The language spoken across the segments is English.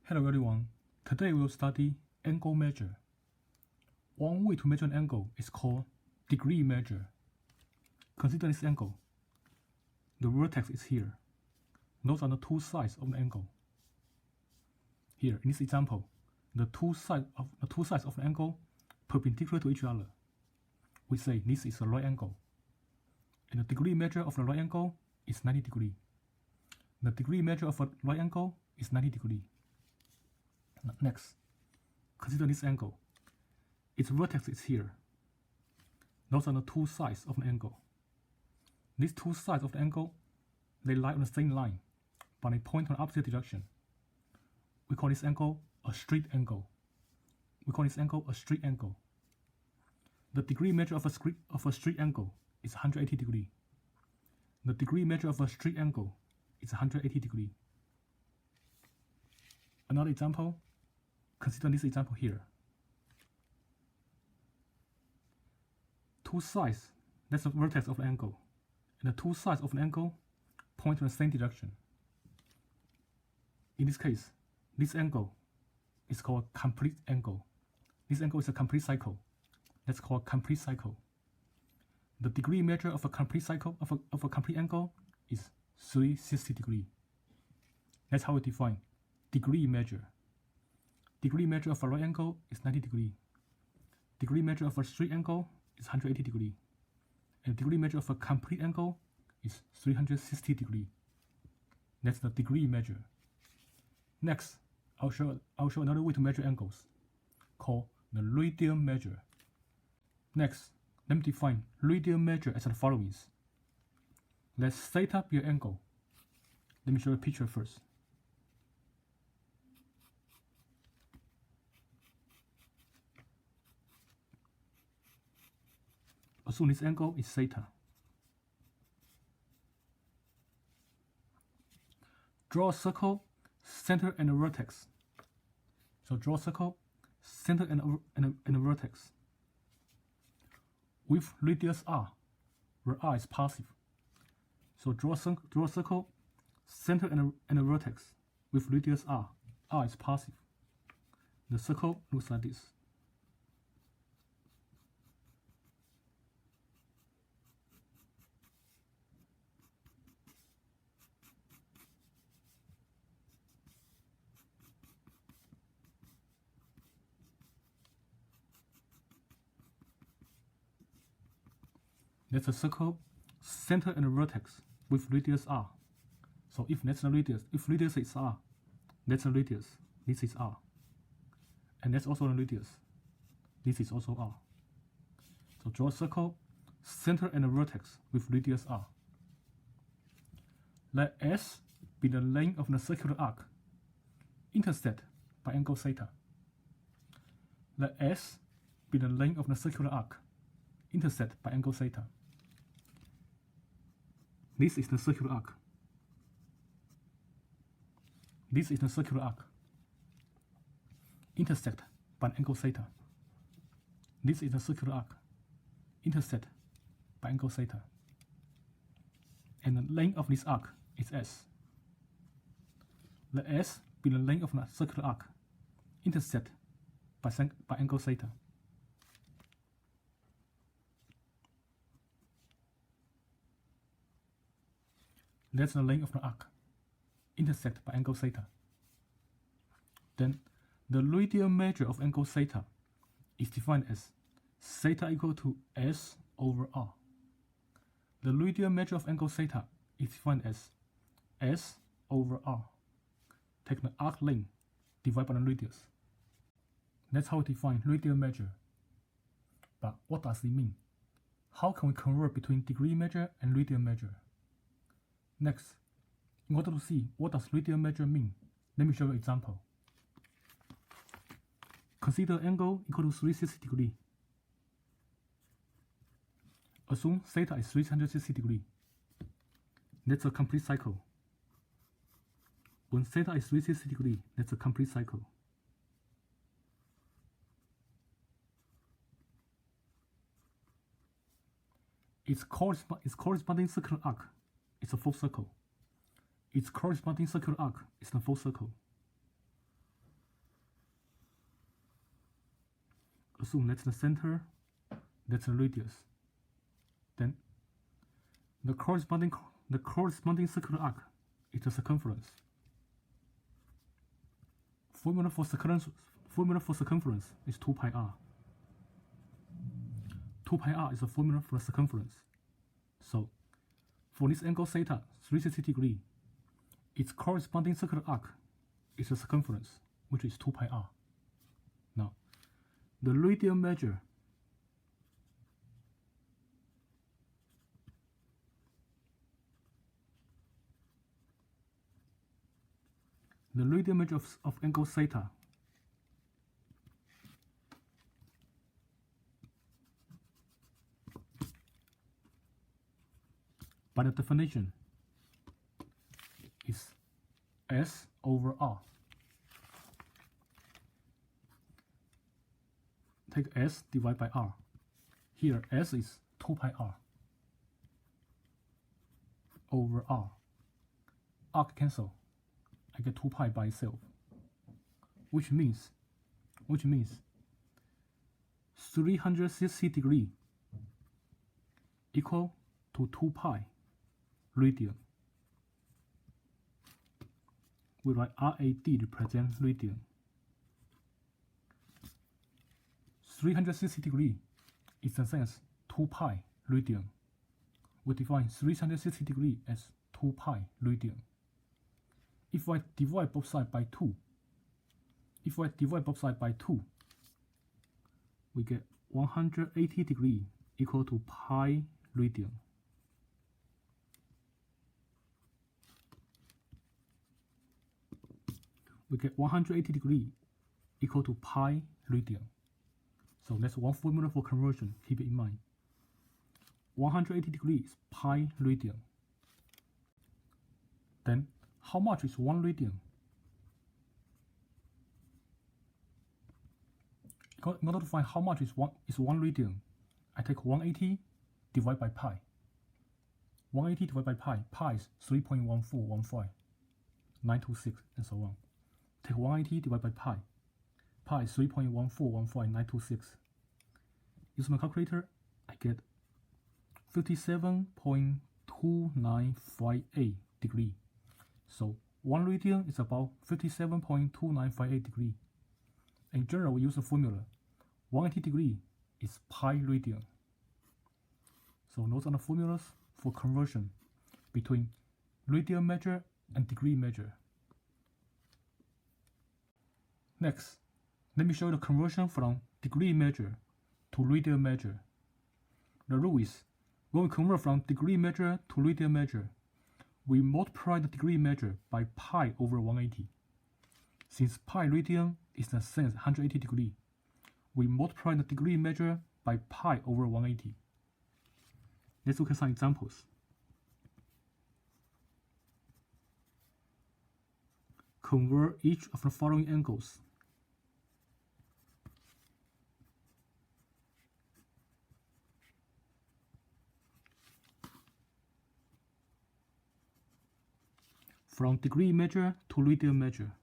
Hello everyone, today we will study angle measure. One way to measure an angle is called degree measure. Consider this angle. The vertex is here. Those are the two sides of the angle. Here, in this example, the two sides of the angle perpendicular to each other. We say this is a right angle. And the degree measure of the right angle is 90 degrees. The degree measure of a right angle is 90 degrees. Next, consider this angle. Its vertex is here. Those are the two sides of the angle. These two sides of the angle, they lie on the same line, but they point in the opposite direction. We call this angle a straight angle. The degree measure of a straight angle is 180 degrees. The degree measure of a straight angle is 180 degrees. Another example, consider this example here. Two sides, that's the vertex of the angle, and the two sides of the angle point in the same direction. In this case, this angle is called complete angle. This angle is a complete cycle. That's called complete cycle. The degree measure of a complete cycle of a complete angle is 360 degrees. That's how we define degree measure. Degree measure of a right angle is 90 degrees. Degree measure of a straight angle is 180 degrees. And degree measure of a complete angle is 360 degrees. That's the degree measure. Next, I'll show another way to measure angles, called the radial measure. Next, let me define radial measure as the following. Let theta be an angle. Let me show you a picture first. Assume this angle is theta. Draw a circle, center and a vertex. So draw a circle, center and a vertex with radius r, where r is positive. So draw a circle, center and a vertex with radius r. R is positive. The circle looks like this. That's a circle, center and a vertex with radius r. So if that's the radius, if radius is r, that's a radius. This is r. And that's also a radius. This is also r. So draw a circle, center and a vertex with radius r. Let S be the length of the circular arc, intersect by angle theta. Let S be the length of the circular arc, intersect by angle theta. This is the circular arc. This is the circular arc, intersect by angle theta. This is the circular arc, intersect by angle theta. And the length of this arc is S. Let S be the length of the circular arc, intersect by angle theta. That's the length of the arc, intersect by angle theta. Then, the radial measure of angle theta is defined as theta equal to S over R. The radial measure of angle theta is defined as S over R. Take the arc length divided by the radius. That's how we define radial measure. But what does it mean? How can we convert between degree measure and radial measure? Next, in order to see what does radial measure mean, let me show you an example. Consider angle equal to 360 degrees. Assume theta is 360 degrees. That's a complete cycle. When theta is 360 degrees, that's a complete cycle. Its corresponding circular arc is a full circle. Its corresponding circular arc is the full circle. assume that's the center, that's the radius. Then the corresponding circular arc is the circumference. Formula for circumference is 2 pi r. 2 pi r is the formula for the circumference. So for this angle theta, 360 degrees, its corresponding circular arc is the circumference, which is 2 pi r. Now, the radial measure of angle theta by the definition is S over R. Take S divided by R. Here S is 2 pi R over R. Arc cancel. I get 2 pi by itself, which means 360 degrees equal to 2 pi radian. We write RAD represent radian. 360 degrees is the same as 2 pi radian. We define 360 degrees as 2 pi radian. If I divide both sides by 2, we get 180 degrees equal to pi radian. We get 180 degrees equal to pi radian. So that's one formula for conversion, keep it in mind. 180 degrees pi radian. Then how much is 1 radian? In order to find how much is 1 radian, I take 180 divided by pi. 180 divided by pi is 3.1415926, and so on. Take 180 divided by pi is 3.1415926. Use my calculator, I get 57.2958 degrees. So 1 radian is about 57.2958 degrees. In general, we use the formula 180 degrees is pi radian. So those are the formulas for conversion between radial measure and degree measure. Next, let me show you the conversion from degree measure to radial measure. The rule is, when we convert from degree measure to radial measure, we multiply the degree measure by pi over 180. Since pi radian is the same as 180 degrees, we multiply the degree measure by pi over 180. Let's look at some examples. Convert each of the following angles. From degree measure to radial measure.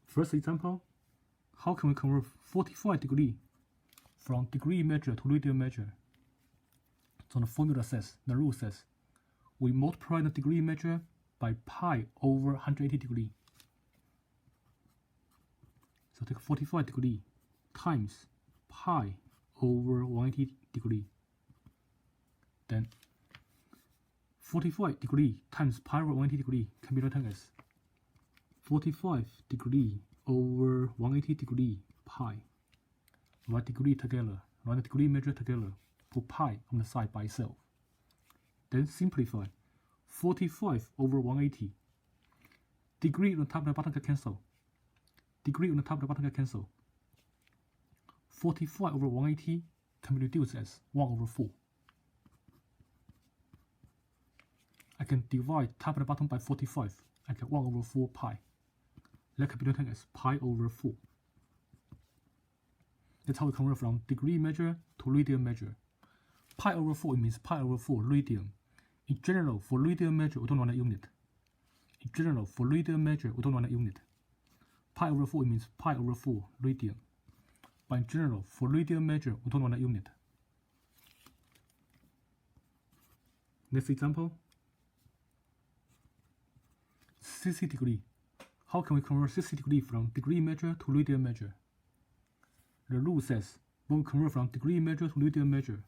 First example, how can we convert 45 degrees from degree measure to radial measure? So the formula says, the rule says, we multiply the degree measure by pi over 180 degrees. So take 45 degrees times pi over 180 degrees. Then 45 degrees times pi over 180 degrees can be written as 45 degrees over 180 degrees pi. Write degree together, write the degree measure together, put pi on the side by itself. Then simplify. 45 over 180. Degree on the top and the bottom can cancel. Degree on the top and the bottom can cancel. 45 over 180 can be reduced as 1 over 4. I can divide top and the bottom by 45. I get 1 over 4 pi. That can be written as pi over 4. That's how we convert from degree measure to radian measure. Pi over 4, it means pi over 4 radian. In general, for radian measure, we don't want a unit. In general, for radian measure, we don't want a unit. Pi over 4, it means pi over 4 radian. But in general, for radian measure, we don't want a unit. Next example, 60 degree. How can we convert 60 degree from degree measure to radian measure? The rule says, when we convert from degree measure to radian measure,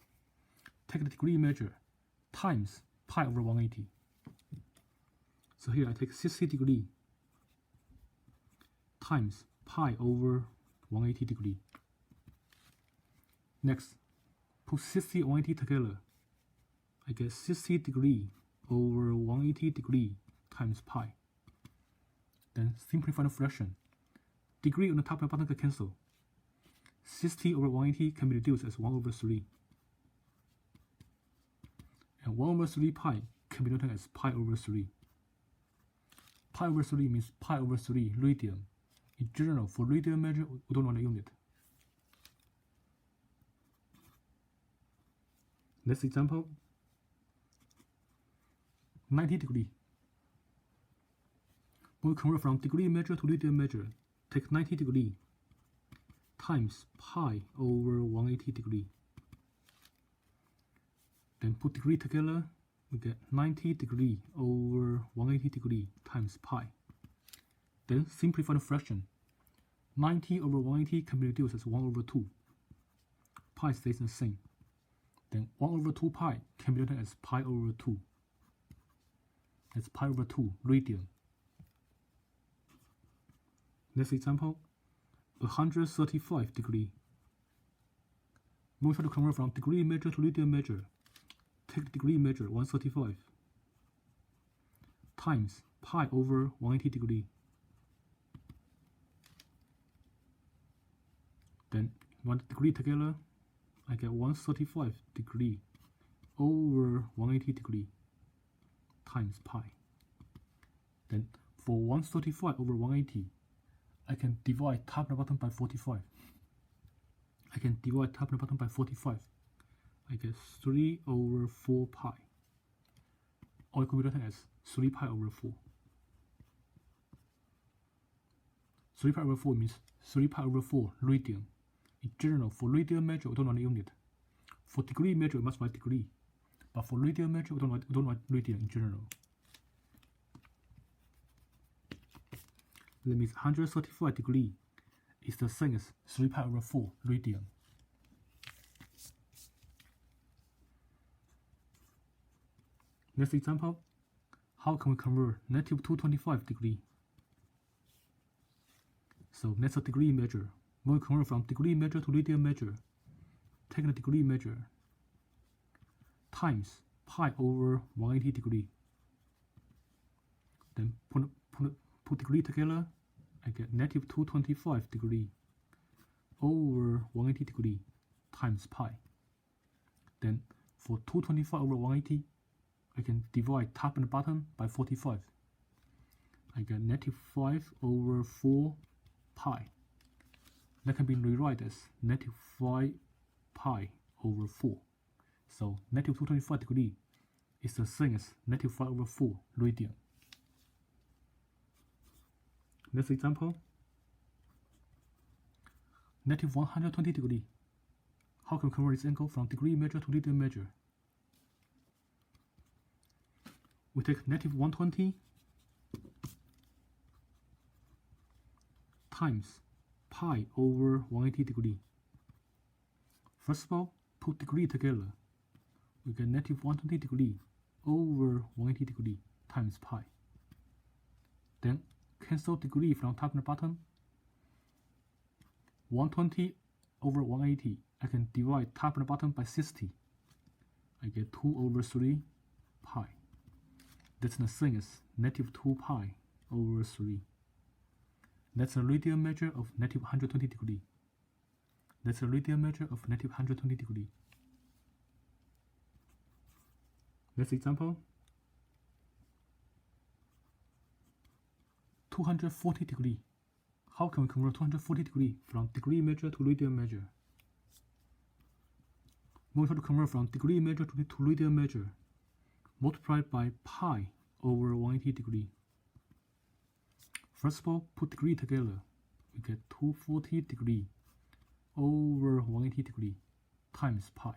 take the degree measure times pi over 180. So here I take 60 degree times pi over 180 degree. Next, put 60 and 180 together. I get 60 degree over 180 degree times pi. Then simplify the fraction. Degree on the top and bottom can cancel. 60 over 180 can be reduced as 1 over 3. And 1 over 3 pi can be written as pi over 3. Pi over 3 means pi over 3 radian. In general, for radian measure, we don't want a unit. Next example, 90 degree. When we convert from degree measure to radian measure, take 90 degree times pi over 180 degree. Then put degree together, we get 90 degree over 180 degree times pi. Then simplify the fraction. 90 over 180 can be reduced as 1 over 2. Pi stays the same. Then 1 over 2 pi can be written as pi over 2. That's pi over 2 radian. Next example, 135 degree. When we try to convert from degree measure to radian measure, take the degree measure 135 times pi over 180 degree. Then 1 degree together, I get 135 degree over 180 degree times pi. Then for 135 over 180, I can divide top and bottom by 45. I can divide top and bottom by 45. I get 3 over 4 pi. Or it could be written as 3 pi over 4. 3 pi over 4 means 3 pi over 4 radian. In general, for radian measure, we don't want a unit. For degree measure, we must write degree. But for radian measure, we don't write radian in general. That means 135 degree is the same as 3 pi over 4 radian. Next example, how can we convert negative 225 degree? So that's a degree measure. When we convert from degree measure to radian measure, take the degree measure times pi over 180 degree. Then put degree together, I get negative 225 degree over 180 degree times pi. Then for 225 over 180, I can divide top and bottom by 45. I get negative 5 over 4 pi. That can be rewritten as negative 5 pi over 4. So negative 225 degree is the same as negative 5 over 4 radian. Next example, negative 120 degree. How can we convert this angle from degree measure to radian measure? We take negative 120 times pi over 180 degree. First of all, put degree together. We get negative 120 degree over 180 degree times pi. Then cancel degree from top and bottom. 120 over 180, I can divide top and bottom by 60. I get 2 over 3 pi. That's the same as negative 2 pi over 3. That's a radian measure of negative 120 degree. That's a radian measure of negative 120 degree. Next example, 240 degree. How can we convert 240 degree from degree measure to radian measure? When we try to convert from degree measure to radial measure, multiplied by pi over 180 degree. First of all, put degree together. We get 240 degree over 180 degree times pi.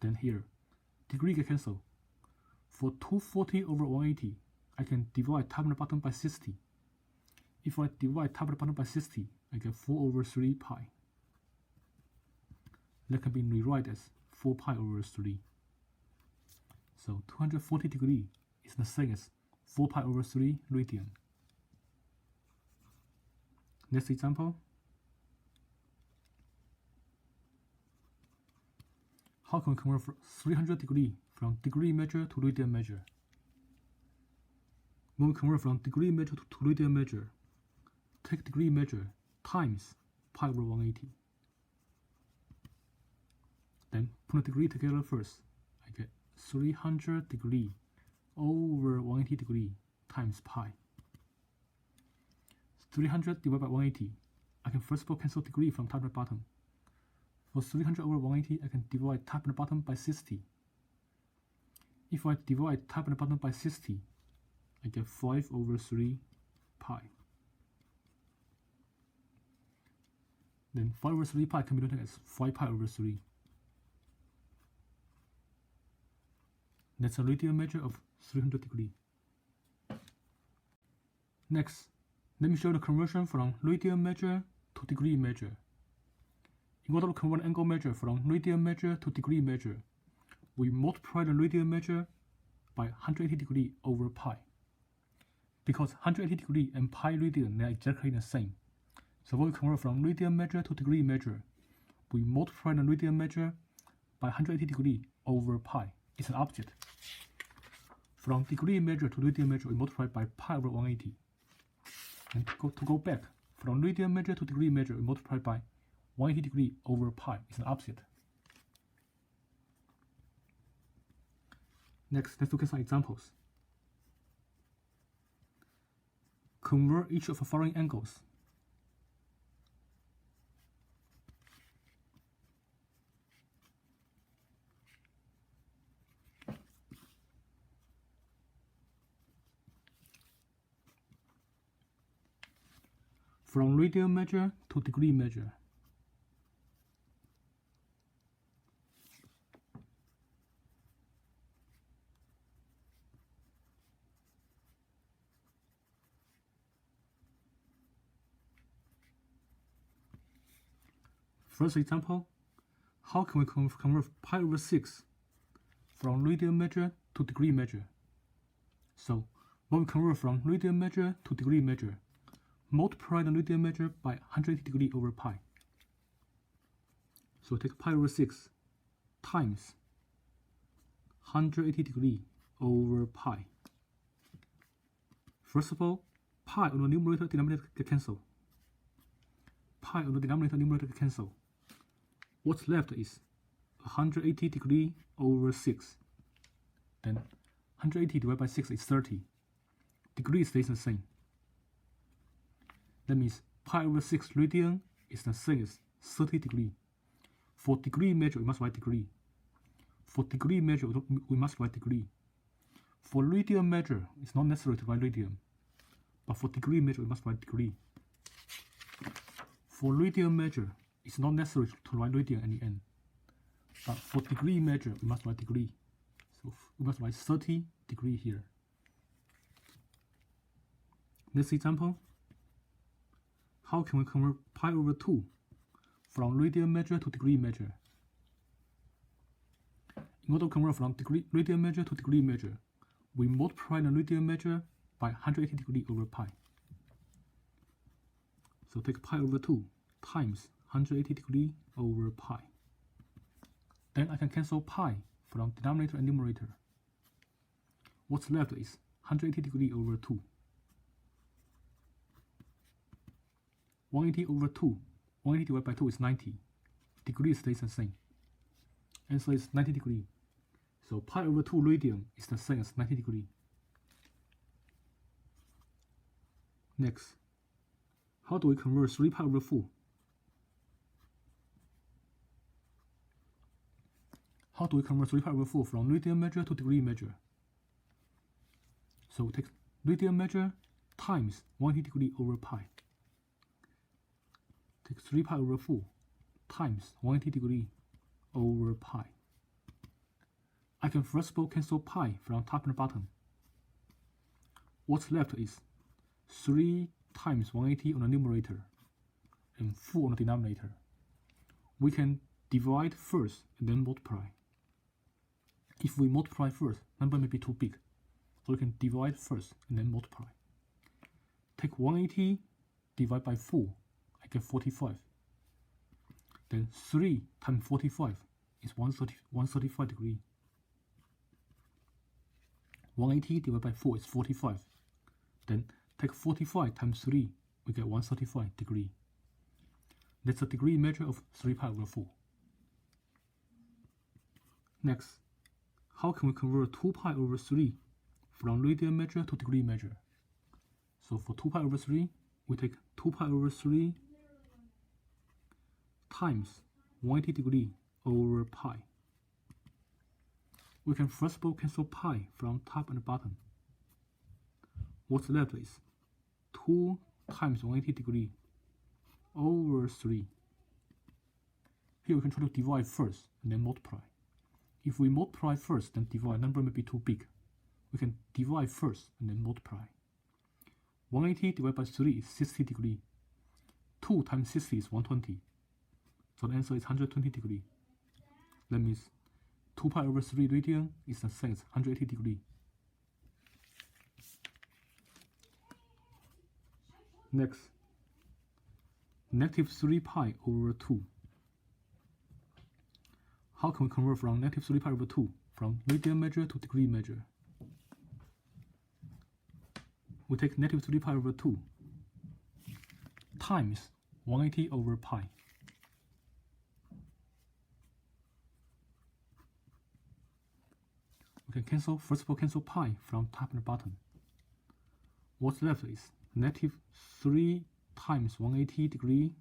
Then here, degree get cancelled. For 240 over 180, I can divide top and the bottom by 60. If I divide top and the bottom by 60, I get 4 over 3 pi. That can be rewrite as 4 pi over 3. So 240 degree is the same as 4 pi over 3 radian. Next example. How can we convert 300 degree from degree measure to radian measure? When we convert from degree measure to radian measure, take degree measure times pi over 180. Then put the degree together first. I get 300 degree over 180 degree times pi. 300 divided by 180. I can first of all cancel degree from top and bottom. For 300 over 180, I can divide top and bottom by 60. If I divide top and bottom by 60, I get 5 over 3 pi. Then 5 over 3 pi can be written as 5 pi over 3. That's a radial measure of 300 degree. Next, let me show the conversion from radial measure to degree measure. In order to convert angle measure from radial measure to degree measure, we multiply the radial measure by 180 degree over pi. Because 180 degree and pi radian are exactly the same. So when we convert from radial measure to degree measure, we multiply the radial measure by 180 degree over pi. It's an opposite. From degree measure to radial measure, we multiply by pi over 180. And to go back, from radial measure to degree measure, we multiply by 180 degree over pi. It's an opposite. Next, let's look at some examples. Convert each of the following angles. From radial measure to degree measure. First example, how can we convert pi over 6 from radial measure to degree measure? So, when we convert from radial measure to degree measure, multiply the radial measure by 180 degree over pi. So take pi over 6 times 180 degree over pi. First of all, pi on the numerator denominator get cancelled. Pi on the denominator numerator get cancelled. What's left is 180 degree over 6. Then 180 divided by 6 is 30. Degree stays the same. That means pi over 6 radian is the same as 30 degree. For degree measure, we must write degree. For degree measure, we must write degree. For radial measure, it's not necessary to write radian. But for degree measure, we must write degree. For radial measure, it's not necessary to write radian at the end. But for degree measure, we must write degree. So we must write 30 degree here. Next example. How can we convert pi over 2 from radial measure to degree measure? In order to convert from radial measure to degree measure, we multiply the radial measure by 180 degree over pi. So take pi over 2 times 180 degree over pi. Then I can cancel pi from denominator and numerator. What's left is 180 degree over 2. 180 over 2. 180 divided by 2 is 90. Degree stays the same. And so it's 90 degree. So pi over 2 radian is the same as 90 degree. Next, how do we convert 3 pi over 4? how do we convert 3 pi over 4 from radian measure to degree measure? So we take radian measure times 180 degree over pi. Take 3 pi over 4 times 180 degree over pi. I can first of all cancel pi from top and bottom. What's left is 3 times 180 on the numerator and 4 on the denominator. We can divide first and then multiply. If we multiply first, number may be too big, so we can divide first and then multiply. Take 180 divide by 4, I get 45. Then 3 times 45 is 135 degree. 180 divided by 4 is 45. Then take 45 times 3, we get 135 degree. That's the degree measure of 3 pi over 4. Next, how can we convert 2 pi over 3 from radian measure to degree measure? So for 2 pi over 3, we take 2 pi over 3 times 180 degree over pi. We can first of all cancel pi from top and bottom. What's left is 2 times 180 degree over 3. Here we can try to divide first and then multiply. If we multiply first then divide, number may be too big. We can divide first and then multiply. 180 divided by 3 is 60 degree. 2 times 60 is 120. So the answer is 120 degree. That means 2 pi over 3 radian is the same as 180 degree. Next, negative 3 pi over 2. How can we convert from negative 3 pi over 2 from radian measure to degree measure? We take negative 3 pi over 2 times 180 over pi. We can cancel, first of all, cancel pi from top and bottom. What's left is negative 3 times 180 degree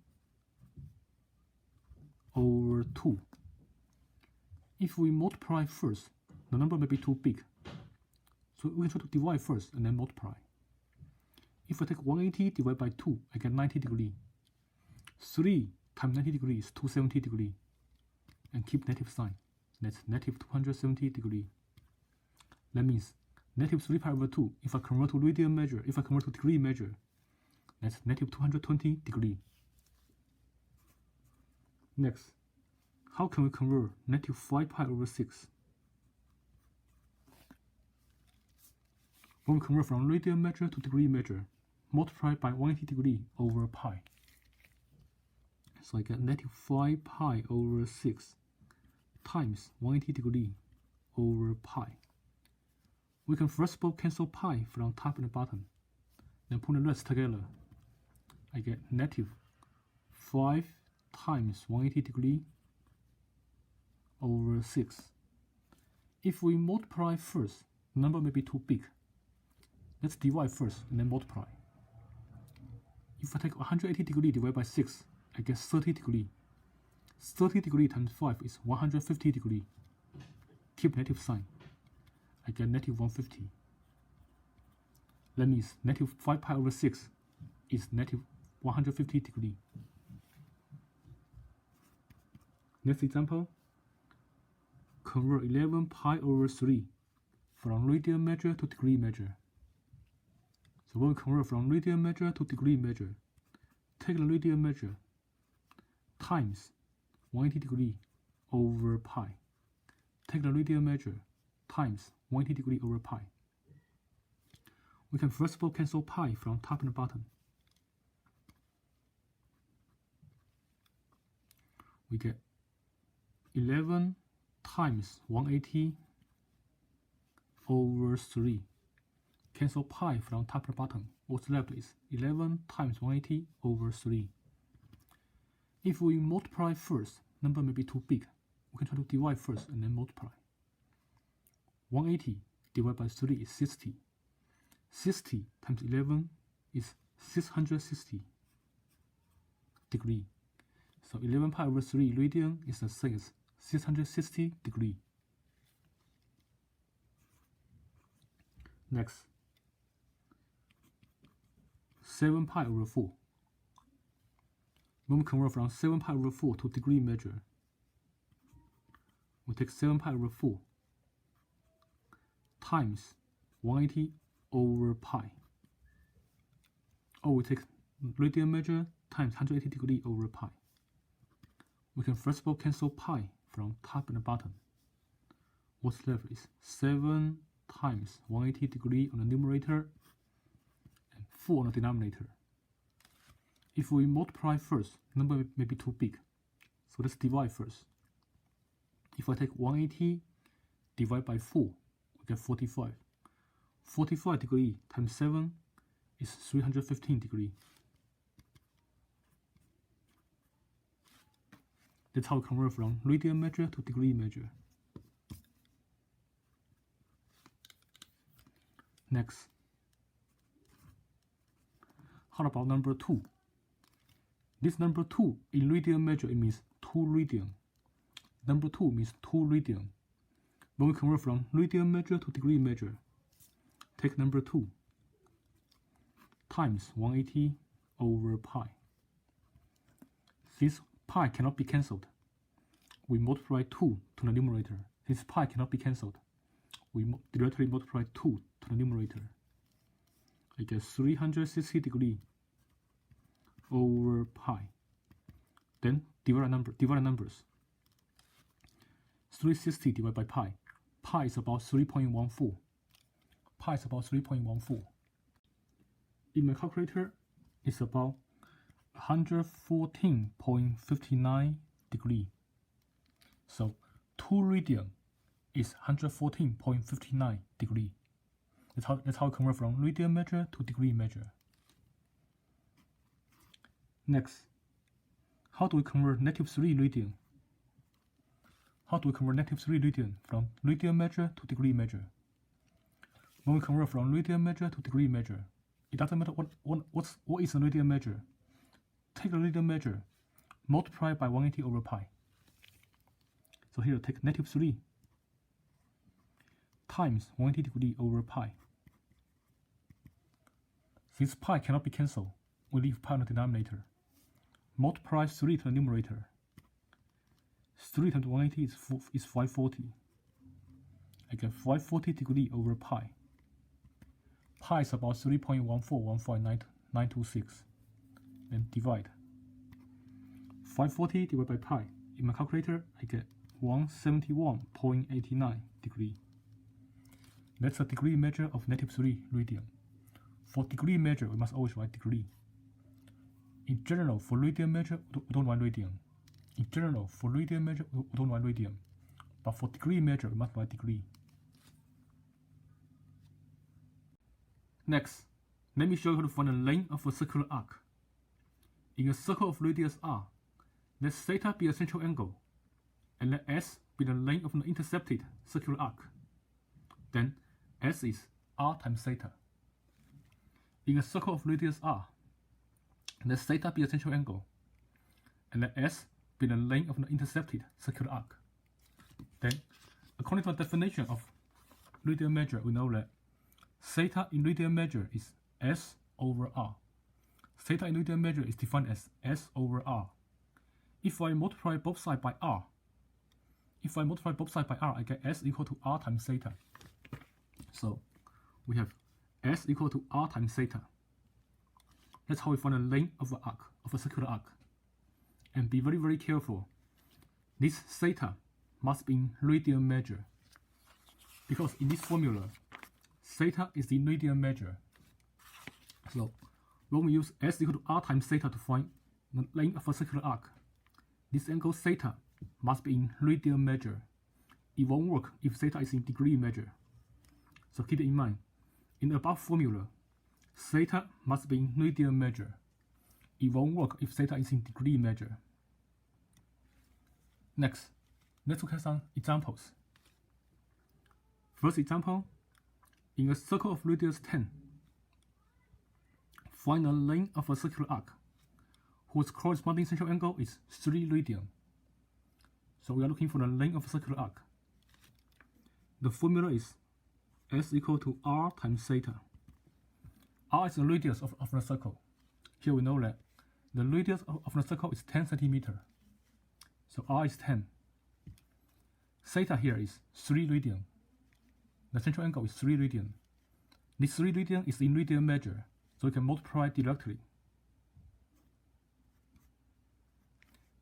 over 2. If we multiply first, the number may be too big. So we can try to divide first and then multiply. If I take 180 divided by 2, I get 90 degree. 3 times 90 degree is 270 degree. And keep negative sign. That's negative 270 degree. That means negative 3 pi over 2, if I convert to radian measure, if I convert to degree measure, that's negative 220 degree. Next, how can we convert negative 5 pi over 6? When we convert from radian measure to degree measure, multiply by 180 degree over pi. So I get negative 5 pi over 6 times 180 degree over pi. We can first of all cancel pi from top and bottom, then put the rest together. I get negative 5 times 180 degree over 6. If we multiply first, the number may be too big. Let's divide first and then multiply. If I take 180 degree divided by 6, I get 30 degree. 30 degree times 5 is 150 degree. Keep negative sign. I get negative 150. That means negative 5 pi over 6 is negative 150 degree. Next example, convert 11 pi over 3 from radian measure to degree measure. So when we convert from radian measure to degree measure, take the radian measure times 180 degree over pi. Take the radian measure times 180 degree over pi. We can first of all cancel pi from top and bottom. We get 11 times 180 over 3. Cancel pi from top to bottom. What's left is 11 times 180 over 3. If we multiply first, number may be too big. We can try to divide first and then multiply. 180 divided by 3 is 60. 60 times 11 is 660 degree. So 11 pi over 3 radian is the same as 660 degree. Next, 7 pi over 4. When we convert from 7 pi over 4 to degree measure, we take 7 pi over 4 times 180 over pi. Or we take radian measure times 180 degree over pi. We can first of all cancel pi from top and bottom. What's left is 7 times 180 degree on the numerator and 4 on the denominator. If we multiply first, number may be too big, so let's divide first. If I take 180 divided by 4, we get 45. 45 degree times 7 is 315 degree. That's how we convert from radian measure to degree measure. Next, how about number 2? This number 2 in radian measure, it means 2 radian. Number 2 means 2 radian. When we convert from radian measure to degree measure, take number 2 times 180 over pi. Since pi cannot be cancelled, we multiply 2 to the numerator. Since pi cannot be cancelled, we directly multiply 2 to the numerator. I get 360 degree over pi. Then divide the numbers. 360 divided by pi. Pi is about 3.14. Pi is about 3.14. In my calculator, it's about 114.59 degree. So 2 radian is 114.59 degree. That's how we convert from radian measure to degree measure. Next, how do we convert -3 radian? How do we convert -3 radian from radian measure to degree measure? When we convert from radian measure to degree measure, it doesn't matter what is the radian measure. Take the radian measure, multiply by 180 over pi. So here, take -3 times 180 degree over pi. Since pi cannot be cancelled, we leave pi on the denominator. Multiply 3 to the numerator. 3 times 180 is 540. I get 540 degree over pi. Pi is about 3.1414926. Then divide. 540 divided by pi. In my calculator, I get 171.89 degree. That's a degree measure of -3 radian. For degree measure, we must always write degree. In general, for radian measure, we don't write radian. In general, for radian measure, we don't write radian. But for degree measure, we must write degree. Next, let me show you how to find the length of a circular arc. In a circle of radius r, let theta be a central angle, and let s be the length of an intercepted circular arc. Then s is r times theta. In a circle of radius r, let theta be a central angle, and let s be the length of an intercepted circular arc. Then, according to the definition of radian measure, we know that theta in radian measure is s over r. Theta in radian measure is defined as s over r. If I multiply both sides by r, I get s equal to r times theta. So we have s equal to r times theta. That's how we find the length of an arc, of a circular arc. And be very, very careful. This theta must be in radian measure, because in this formula, theta is the radian measure. So when we use s equal to r times theta to find the length of a circular arc, this angle theta must be in radian measure. It won't work if theta is in degree measure. So keep it in mind. In the above formula, theta must be in radian measure. It won't work if theta is in degree measure. Next, let's look at some examples. First example, in a circle of radius 10, find the length of a circular arc whose corresponding central angle is 3 radian. So we are looking for the length of a circular arc. The formula is S equal to R times theta. R is the radius of the circle. Here we know that the radius of the circle is 10 centimeter. So R is 10. Theta here is 3 radian. The central angle is 3 radian. This 3 radian is in radian measure, so you can multiply directly.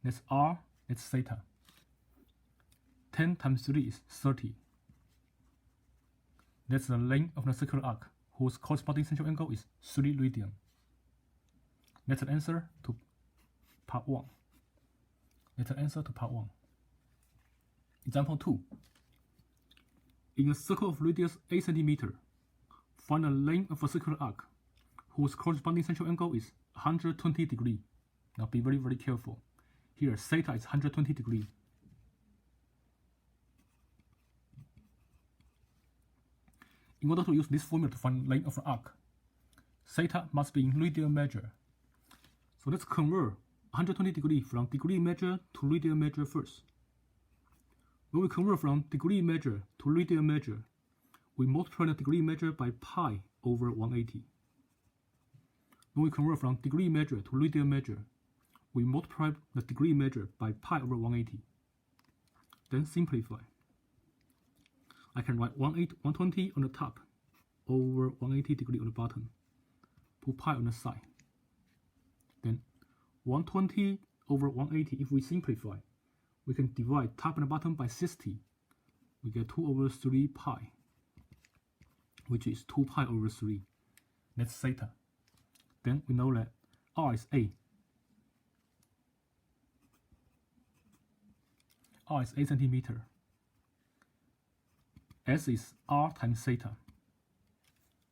That's R, that's theta. 10 times 3 is 30. That's the length of the circular arc, whose corresponding central angle is 3 radian. That's the answer to part 1. That's the answer to part 1. Example 2. In a circle of radius 8 cm, find the length of a circular arc, whose corresponding central angle is 120 degrees. Now be very, very careful. Here, theta is 120 degrees. In order to use this formula to find length of the arc, theta must be in radian measure. So let's convert 120 degrees from degree measure to radian measure first. When we convert from degree measure to radian measure, we multiply the degree measure by pi over 180. When we convert from degree measure to radian measure, we multiply the degree measure by pi over 180. Then simplify. I can write 120 on the top over 180 degrees on the bottom. Put pi on the side. Then 120 over 180, if we simplify, we can divide top and bottom by 60. We get 2 over 3 pi, which is 2 pi over 3. That's theta. Then we know that R is A. R is 8 centimeter. S is R times theta.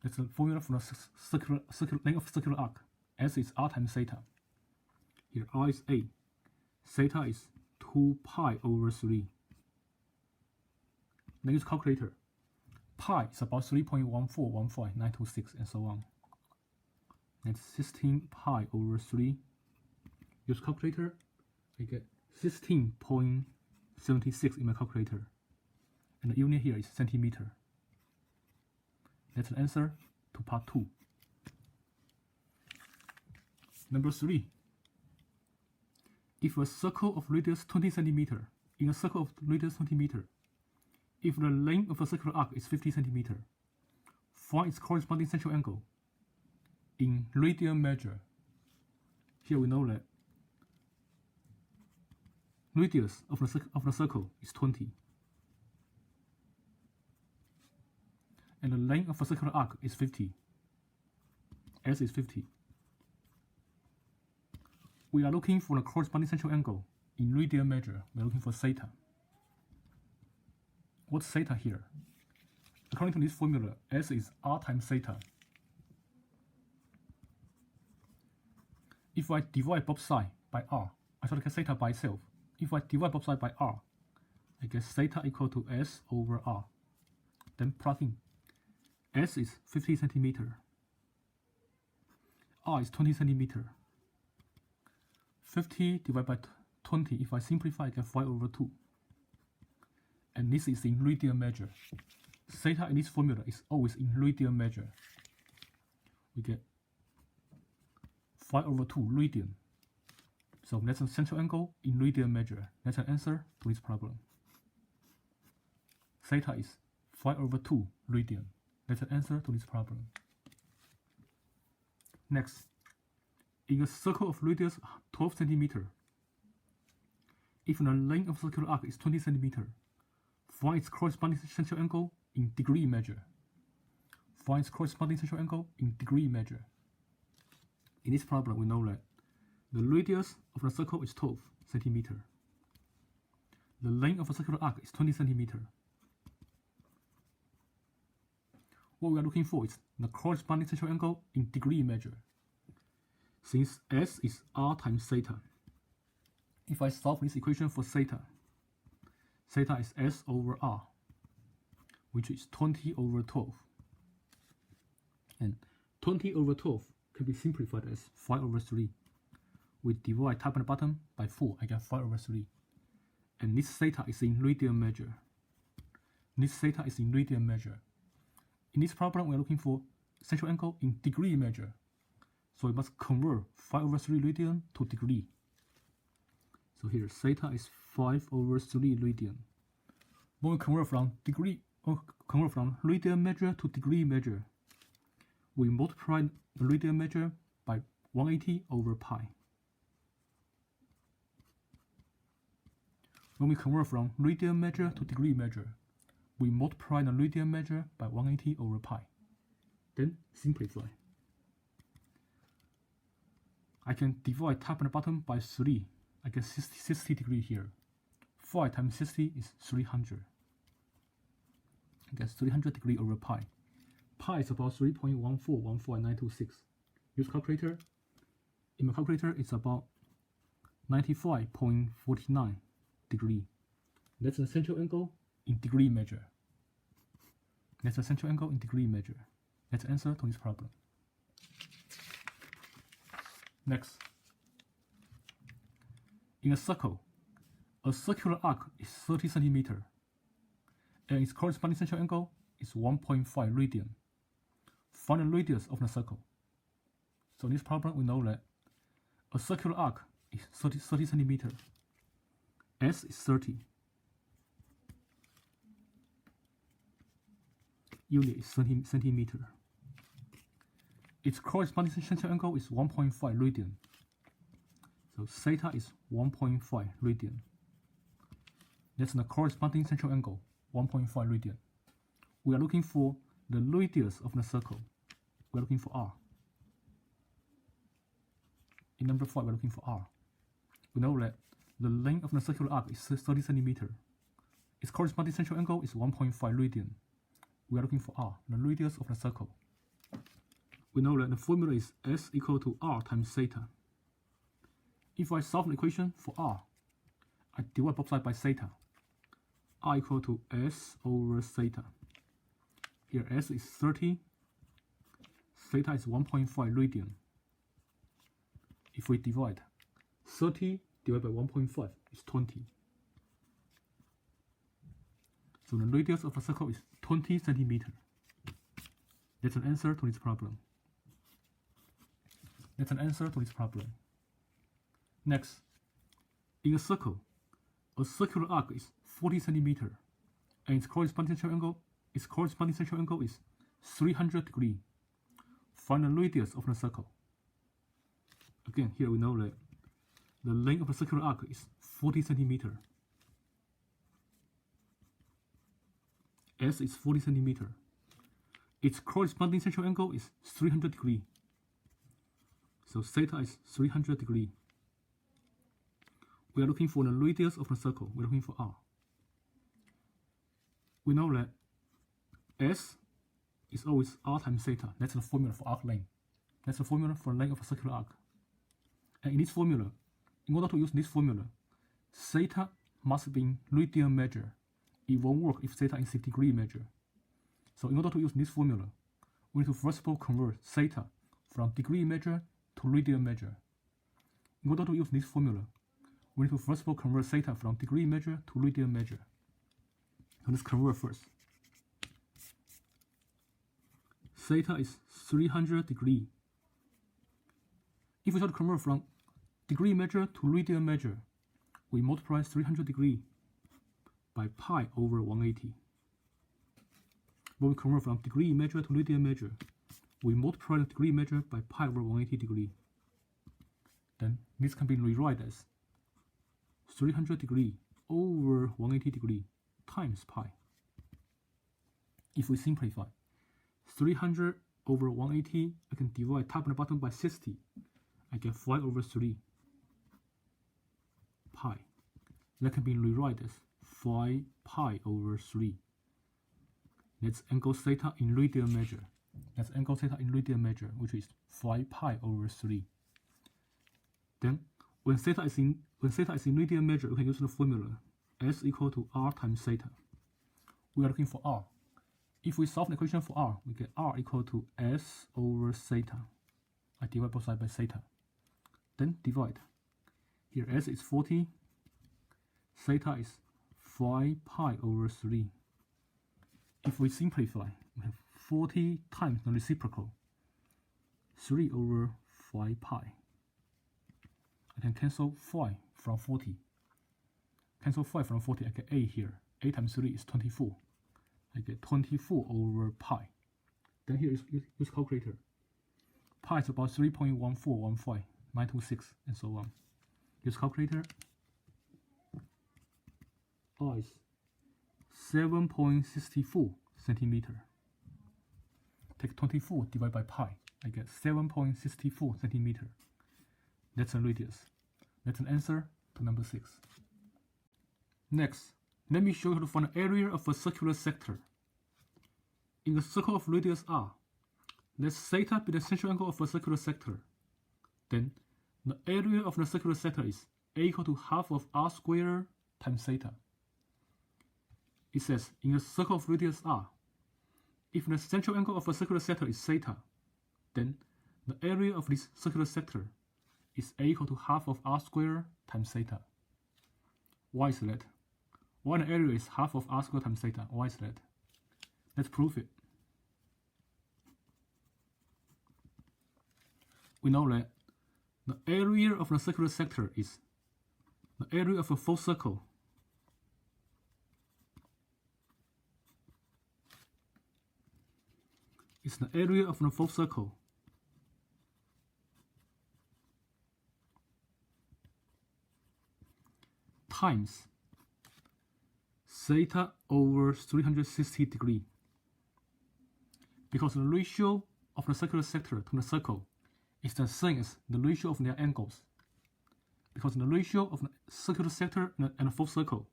That's the formula for the circular length of circular arc. S is R times theta. Here R is A. Theta is 2 pi over 3. Then use calculator. Pi is about 3.1415926 and so on. That's 16 pi over 3. Use calculator. I get 16.76 in my calculator. And the unit here is centimeter. That's the answer to part 2. Number 3. If a circle of radius 20 centimeter, in a circle of radius 20 meter, if the length of a circular arc is 50 centimeter, find its corresponding central angle in radian measure. Here we know that radius of the circle is 20. And the length of a circular arc is 50. S is 50. We are looking for the corresponding central angle in radian measure. We are looking for theta. What's theta here? According to this formula, S is R times theta. If I divide both sides by R, I shall get theta by itself. If I divide both sides by R, I get theta equal to S over R. Then plug in. S is 50 centimeter. R is 20 centimeter. 50 divided by 20, if I simplify, I get 5 over 2. And this is in radian measure. Theta in this formula is always in radian measure. We get 5 over 2 radian. So that's a central angle in radian measure. That's an answer to this problem. Theta is 5 over 2 radian. That's an answer to this problem. Next, in a circle of radius 12 centimeter, if the length of the circular arc is 20 centimeter, find its corresponding central angle in degree measure. Find its corresponding central angle in degree measure. In this problem, we know that the radius of the circle is 12 centimeter. The length of the circular arc is 20 centimeter. What we are looking for is the corresponding central angle in degree measure. Since S is R times theta, if I solve this equation for theta, theta is S over R, which is 20 over 12. And 20 over 12 can be simplified as 5 over 3. We divide top and bottom by 4, I get 5 over 3. And this theta is in radian measure. This theta is in radian measure. In this problem, we are looking for central angle in degree measure. So we must convert 5/3 radian to degree. So here theta is 5/3 radian. When we convert from radian measure to degree measure, we multiply the radian measure by 180 over pi. When we convert from radian measure to degree measure, we multiply the radian measure by 180 over pi. Then simplify. I can divide top and bottom by 3. I get 60 degrees here. 5 times 60 is 300. I get 300 degrees over pi. Pi is about 3.1414926. Use calculator. In my calculator, it's about 95.49 degree. That's the central angle in degree measure. That's the central angle in degree measure. That's the answer to this problem. Next. In a circle, a circular arc is 30 centimeters, and its corresponding central angle is 1.5 radian. Find the radius of the circle. So in this problem, we know that a circular arc is 30 centimeters. S is 30. Unit is centimeter. Its corresponding central angle is 1.5 radian. So theta is 1.5 radian. That's the corresponding central angle, 1.5 radian. We are looking for the radius of the circle. We are looking for r. In number 5, we are looking for r. We know that the length of the circular arc is 30 centimeters. Its corresponding central angle is 1.5 radian. We are looking for r, the radius of the circle. We know that the formula is S equal to r times theta. If I solve the equation for r, I divide both sides by theta. R equal to S over theta. Here S is 30, theta is 1.5 radian. If we divide, 30 divided by 1.5 is 20. So the radius of the circle is 20 centimeters. That's an answer to this problem. That's an answer to this problem. Next, in a circle, a circular arc is 40 centimeters, and its corresponding central angle is 300 degrees. Find the radius of the circle. Again, here we know that the length of the circular arc is 40 centimeters. S is 40 centimeters. Its corresponding central angle is 300 degrees. So theta is 300 degrees. We are looking for the radius of the circle. We are looking for r. We know that S is always r times theta. That's the formula for arc length. That's the formula for length of a circular arc. And in this formula, in order to use this formula, theta must be in radian measure. It won't work if theta is in degree measure. So in order to use this formula, we need to first of all convert theta from degree measure to radian measure. In order to use this formula, we need to first of all convert theta from degree measure to radian measure. So let's convert first. Theta is 300 degrees. If we try to convert from degree measure to radian measure, we multiply 300 degrees by pi over 180. When we convert from degree measure to radian measure, we multiply the degree measure by pi over 180 degrees. Then this can be rewritten as 300 degrees over 180 degrees times pi. If we simplify, 300 over 180, I can divide top and bottom by 60. I get 5 over 3 pi. That can be rewritten as 5 pi over 3. That's angle theta in radian measure. That's angle theta in radian measure, which is 5 pi over 3. Then, when theta is in radian measure, we can use the formula S equal to r times theta. We are looking for r. If we solve the equation for r, we get r equal to S over theta. I divide both sides by theta. Then divide. Here S is 40. Theta is 5 pi over 3. If we simplify, we have 40 times the reciprocal, 3 over 5 pi. I can cancel 5 from 40. Cancel 5 from 40, I get 8 here. 8 times 3 is 24. I get 24 over pi. Then here is use calculator. Pi is about 3.1415, 926, and so on. Use calculator. R is 7.64 centimeter. Take 24 divided by pi. I get 7.64 centimeter. That's a radius. That's an answer to number 6. Next, let me show you how to find the area of a circular sector. In a circle of radius r, let theta be the central angle of a circular sector. Then, the area of the circular sector is a equal to half of r squared times theta. It says, in a circle of radius r, if the central angle of a circular sector is theta, then the area of this circular sector is a equal to half of r squared times theta. Why is that? Why the area is half of r squared times theta? Why is that? Let's prove it. We know that the area of the circular sector is the area of a full circle is the area of the full circle times theta over 360 degrees. Because the ratio of the circular sector to the circle is the same as the ratio of their angles. Because the ratio of the circular sector and the full circle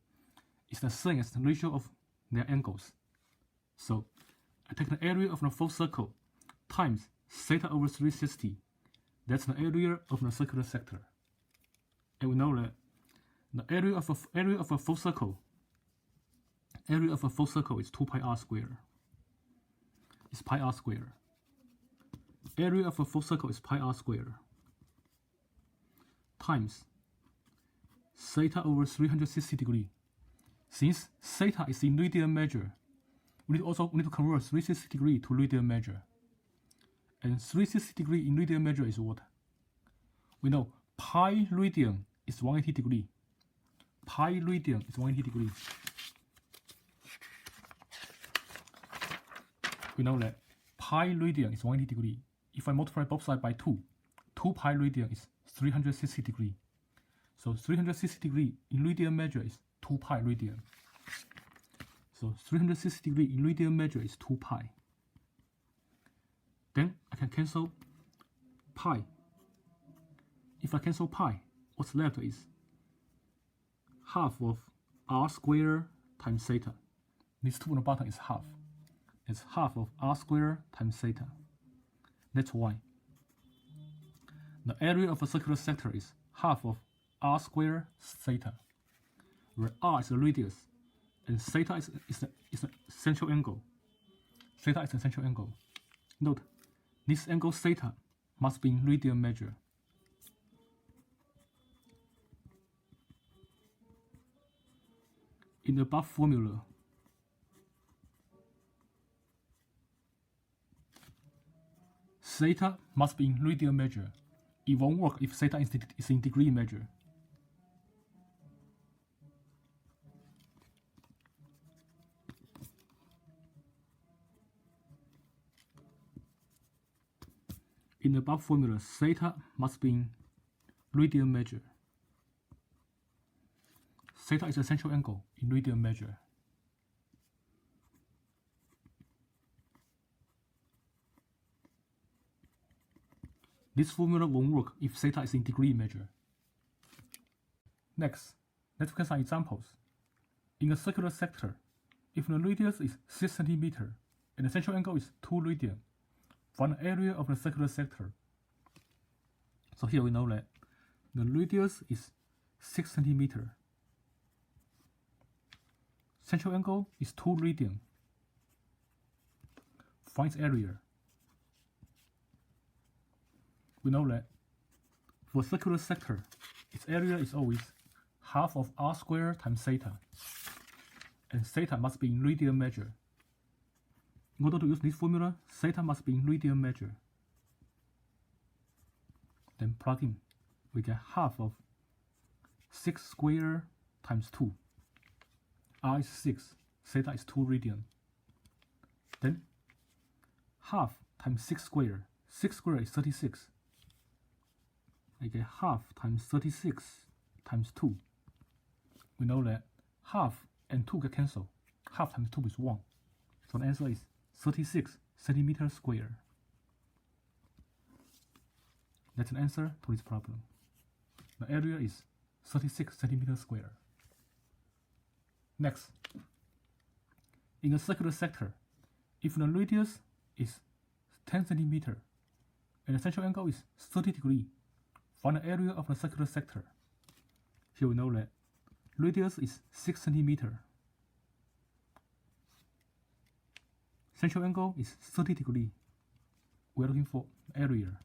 is the same as the ratio of their angles. So I take the area of the full circle times theta over 360. That's the area of the circular sector. And we know that the area of a full circle is 2 pi r squared. It's pi r squared. Area of a full circle is pi r squared times theta over 360 degrees. Since theta is in radian measure, we need to convert 360 degrees to radian measure. And 360 degrees in radian measure is what? We know pi radian is 180 degrees. Pi radian is 180 degrees. We know that pi radian is 180 degrees. If I multiply both sides by 2, 2 pi radian is 360 degrees. So 360 degrees in radian measure is 2 pi radian. So 360 degrees in radian measure is 2 pi. Then I can cancel pi. If I cancel pi, what's left is half of r squared times theta. This 2 on the bottom is half. It's half of r squared times theta. That's why the area of a circular sector is half of r squared theta, where r is the radius and theta is the central angle. Theta is the central angle. Note, this angle theta must be in radian measure. In the above formula, theta must be in radian measure. It won't work if theta is in degree measure. In the above formula, theta must be in radian measure. Theta is the central angle in radian measure. This formula won't work if theta is in degree measure. Next, let's look at some examples. In a circular sector, if the radius is 6 cm and the central angle is 2 radian, find the area of the circular sector. So here we know that the radius is 6 cm. Central angle is 2 radian. Find its area. We know that for a circular sector, its area is always half of r squared times theta, and theta must be in radian measure. In order to use this formula, theta must be in radian measure. Then plug in, we get half of 6 squared times 2. R is 6, theta is 2 radian. Then half times 6 squared. 6 squared is 36. I get half times 36 times 2. We know that half and 2 get cancelled. Half times 2 is 1. So the answer is 36 centimeters squared. That's an answer to this problem. The area is 36 centimeters squared. Next, in a circular sector, if the radius is 10 centimeters and the central angle is 30 degrees, find the area of the circular sector. Here we know that radius is 6 centimeters. Central angle is 30 degrees. We are looking for area.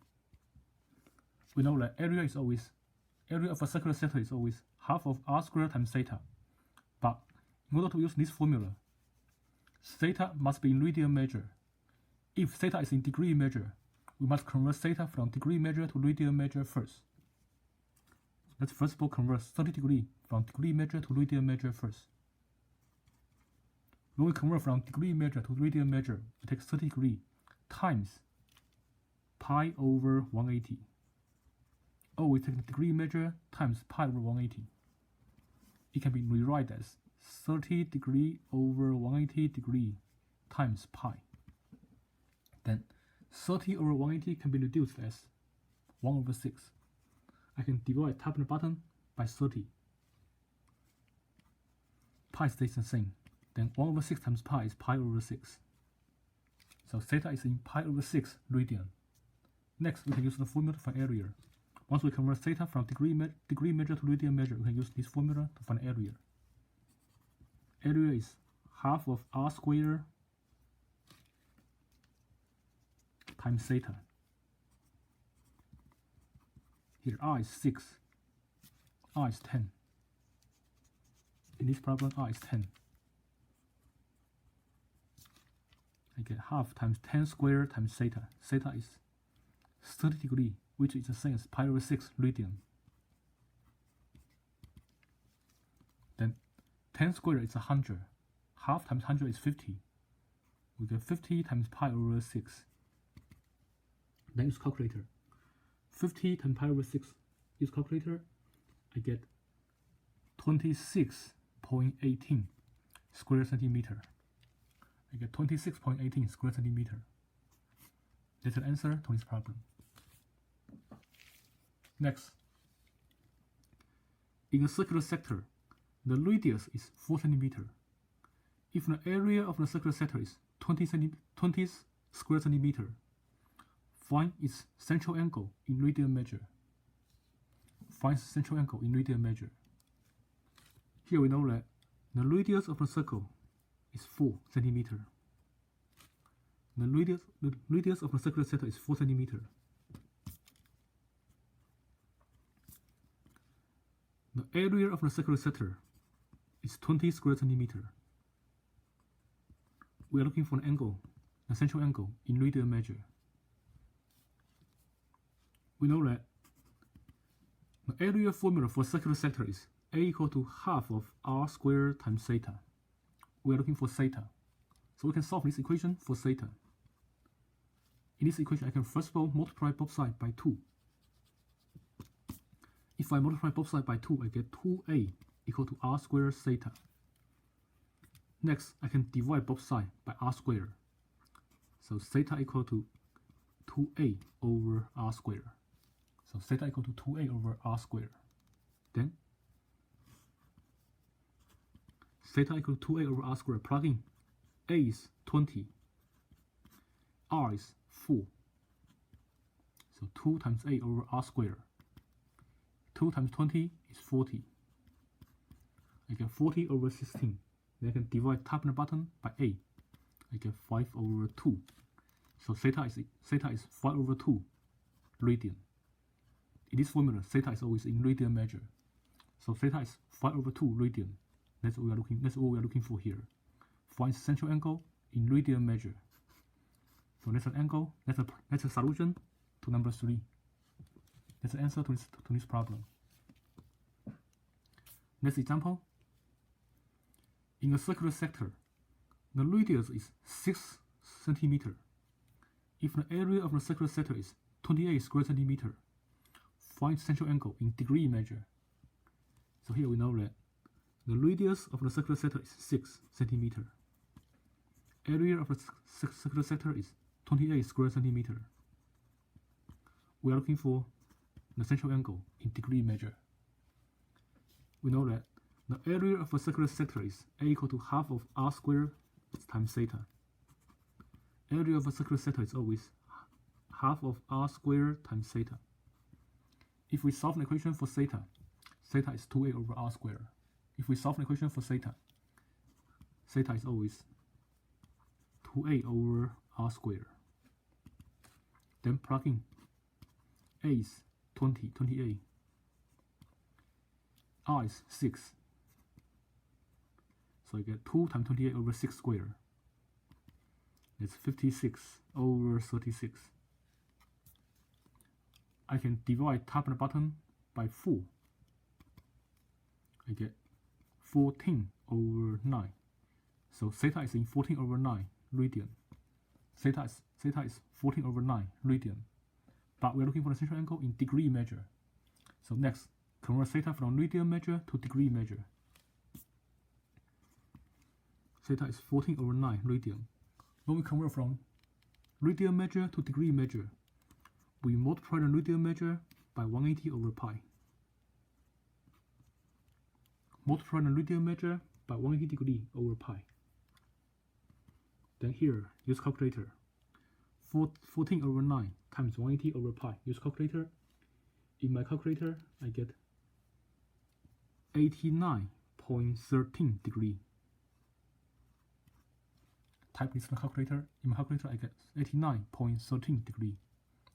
We know that area of a circular sector is always half of r squared times theta. But in order to use this formula, theta must be in radian measure. If theta is in degree measure, we must convert theta from degree measure to radian measure first. Let's first of all convert 30 degrees from degree measure to radian measure first. When we convert from degree measure to radian measure, we take 30 degrees times pi over 180. Or we take the degree measure times pi over 180. It can be rewritten as 30 degrees over 180 degrees times pi. Then 30 over 180 can be reduced as 1 over 6. I can divide top and bottom by 30. Pi stays the same. Then 1 over 6 times pi is pi over 6. So theta is in pi over 6 radian. Next, we can use the formula to find area. Once we convert theta from degree measure to radian measure, we can use this formula to find area. Area is half of r squared times theta. Here r is 6, r is 10. In this problem, r is 10. I get half times 10 squared times theta. Theta is 30 degrees, which is the same as pi over 6 radian. Then 10 squared is 100. Half times 100 is 50. We get 50 times pi over 6. Then use calculator. 50 times pi over 6. Use calculator. I get 26.18 square centimeter. I get 26.18 square centimeter. That's an answer to this problem. Next, in a circular sector, the radius is 4 centimeter. If the area of the circular sector is 20 square centimeter, find its central angle in radian measure. Find its central angle in radian measure. Here we know that the radius of the circle is 4 centimeter. The radius of the circular sector is 4 centimeter. The area of the circular sector is 20 square centimeter. We are looking for an angle, the central angle in radian measure. We know that the area formula for circular sector is A equal to half of r squared times theta. We are looking for theta. So we can solve this equation for theta. In this equation, I can first of all multiply both sides by 2. If I multiply both sides by 2, I get 2a equal to r squared theta. Next, I can divide both sides by r squared. So theta equal to 2a over r squared. So theta equal to 2a over r squared. Then theta equal to 2a over r squared. Plug in. A is 20. R is 4. So 2 times a over r squared. 2 times 20 is 40. I get 40 over 16. Then I can divide top and bottom by a. I get 5 over 2. So theta is 5 over 2 radian. In this formula, theta is always in radian measure. So theta is 5 over 2 radian. That's what we are looking for here. Find central angle in radian measure. So that's an angle, that's a solution to number 3. That's the answer to this problem. Next example. In a circular sector, the radius is 6 centimeter. If the area of the circular sector is 28 square centimeter, find central angle in degree measure. So here we know that the radius of the circular sector is 6 centimeter. Area of the circular sector is 28 square centimeter. We are looking for the central angle in degree measure. We know that the area of a circular sector is A equal to half of r squared times theta. Area of a circular sector is always half of r squared times theta. If we solve an equation for theta, theta is 2a over r squared. If we solve an equation for theta, theta is always 2a over r squared. Then plug in. A is 28. R is 6. So you get 2 times 28 over 6 squared. It's 56 over 36. I can divide top and bottom by 4. I get 14 over 9. So theta is in 14 over 9 radian. Theta is 14 over 9 radian. But we're looking for the central angle in degree measure. So next, convert theta from radian measure to degree measure. Theta is 14 over 9 radian. When we convert from radian measure to degree measure, we multiply the radian measure by 180 over pi. Multiply the radian measure by 180 degree over pi. Then here, use calculator. 14 over 9 times 180 over pi. Use calculator. In my calculator, I get 89.13 degree. Type this in the calculator. In my calculator, I get 89.13 degree.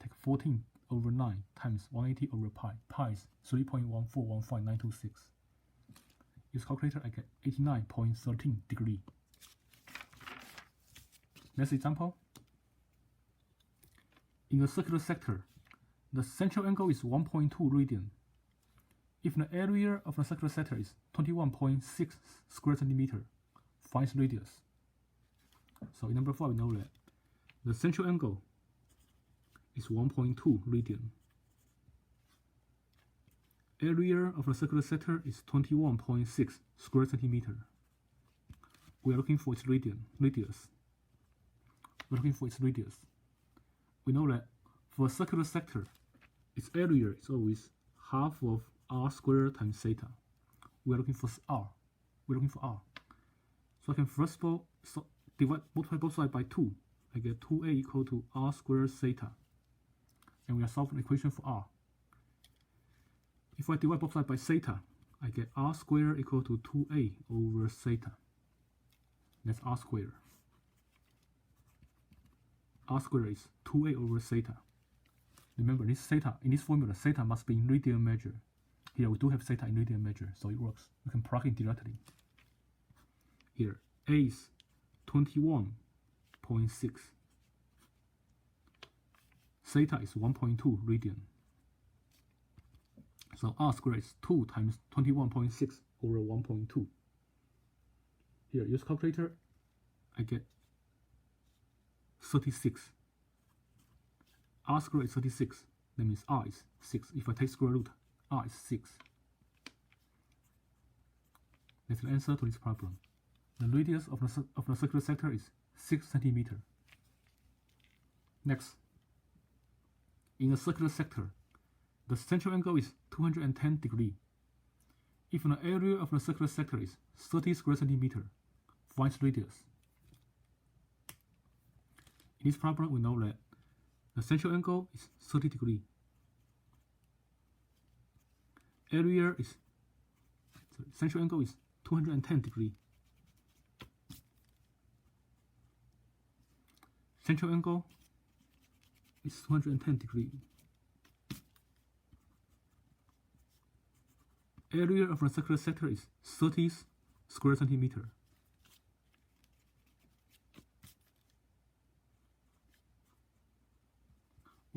Take 14 over 9 times 180 over pi. Pi is 3.1415926. Use calculator, I get 89.13 degree. Next example. In a circular sector, the central angle is 1.2 radian. If the area of the circular sector is 21.6 square centimeter, find radius. So in number 4, we know that the central angle is 1.2 radian. Area of the circular sector is 21.6 square centimeter. We are looking for its radius. We're looking for its radius. We know that for a circular sector, its area is always half of r squared times theta. We are looking for r. We're looking for r. So I can first of all multiply both sides by 2. I get 2a equal to r squared theta. And we are solving an equation for r. If I divide both sides by theta, I get r squared equal to 2a over theta. That's r squared. R squared is 2a over theta. Remember, this theta, in this formula, theta must be in radian measure. Here we do have theta in radian measure, so it works. We can plug in directly. Here, a is 21.6. Theta is 1.2 radian. So r squared is 2 times 21.6 over 1.2. Here, use calculator, I get 36. R squared is 36. That means r is 6. If I take square root, r is 6. That's the answer to this problem. The radius of the circular sector is 6 centimeter. Next, in a circular sector, the central angle is 210 degree. If the area of the circular sector is 30 square centimeter, find radius. In this problem, we know that the central angle is 30 degree. Central angle is 210 degree. Central angle is 210 degree. Area of the circular sector is 30 square centimeter.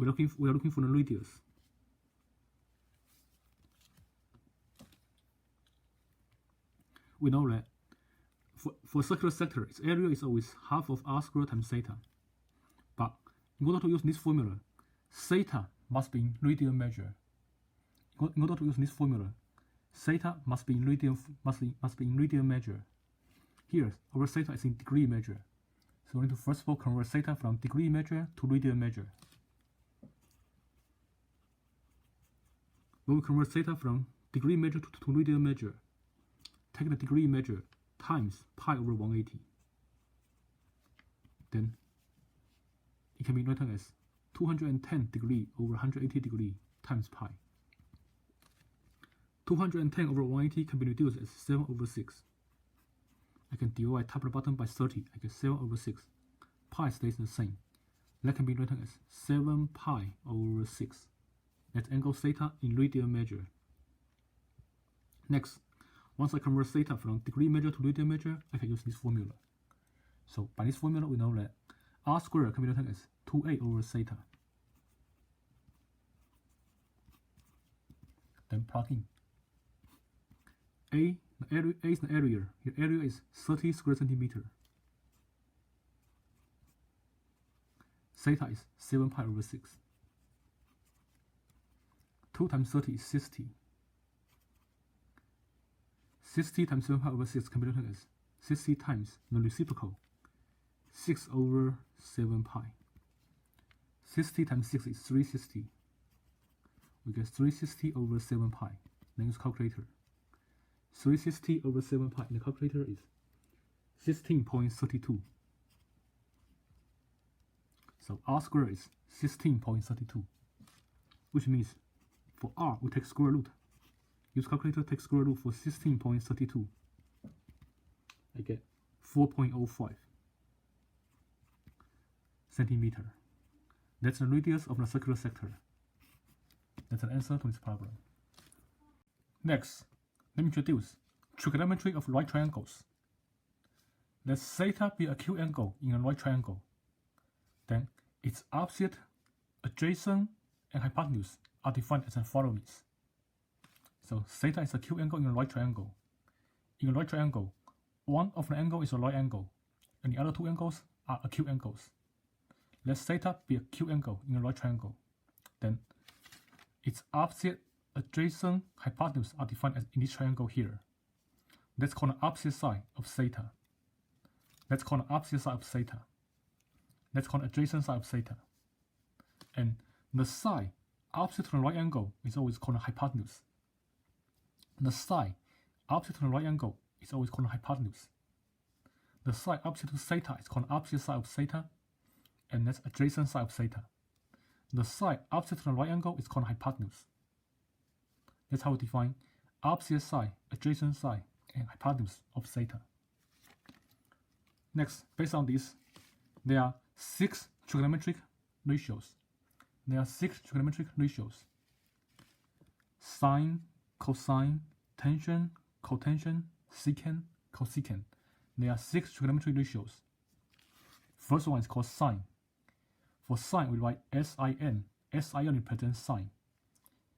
we are looking for the radius. We know that for a circular sector, its area is always half of r squared times theta. But in order to use this formula, theta must be in radian measure. In order to use this formula, theta must be in radian measure. Here, our theta is in degree measure. So we need to first of all convert theta from degree measure to radian measure. When we convert theta from degree measure to radian measure, take the degree measure times pi over 180. Then it can be written as 210 degree over 180 degree times pi. 210 over 180 can be reduced as 7 over 6. I can divide top and bottom by 30. I get 7 over 6. Pi stays the same. That can be written as 7 pi over 6. That's angle theta in radian measure. Next, once I convert theta from degree measure to radian measure, I can use this formula. So by this formula, we know that r squared can be written as 2a over theta. Then plug in. A is the area. Your area is 30 square centimeter. Theta is 7 pi over 6. 2 times 30 is 60. 60 times 7 pi over 6 can be written as 60 times the reciprocal, 6 over 7 pi. 60 times 6 is 360. We get 360 over 7 pi. Then use calculator. 360 over 7 pi in the calculator is 16.32. So r squared is 16.32, which means for r we take square root. Use calculator, take square root for 16.32. I get 4.05 centimeter. That's the radius of the circular sector. That's an answer to this problem. Next, let me introduce trigonometry of right triangles. Let theta be a acute angle in a right triangle. Then its opposite, adjacent, and hypotenuse are defined as the following. So theta is a acute angle in a right triangle. In a right triangle, one of the angles is a right angle, and the other two angles are acute angles. Let theta be a acute angle in a right triangle. Then its opposite, adjacent, hypotenuse are defined as in this triangle here. That's called the opposite side of theta. That's called the opposite side of theta. That's called the adjacent side of theta. And the side opposite to the right angle is always called the hypotenuse. The side opposite to the right angle is always called the hypotenuse. The side opposite to theta is called the opposite side of theta, and that's adjacent side of theta. The side opposite to the right angle is called the hypotenuse. That's how we define opposite side, adjacent side, and hypotenuse of theta. Next, based on this, there are 6 trigonometric ratios. There are 6 trigonometric ratios: sine, cosine, tangent, cotension, secant, cosecant. There are 6 trigonometric ratios. First one is called sine. For sine, we write sin. Sin represents sine.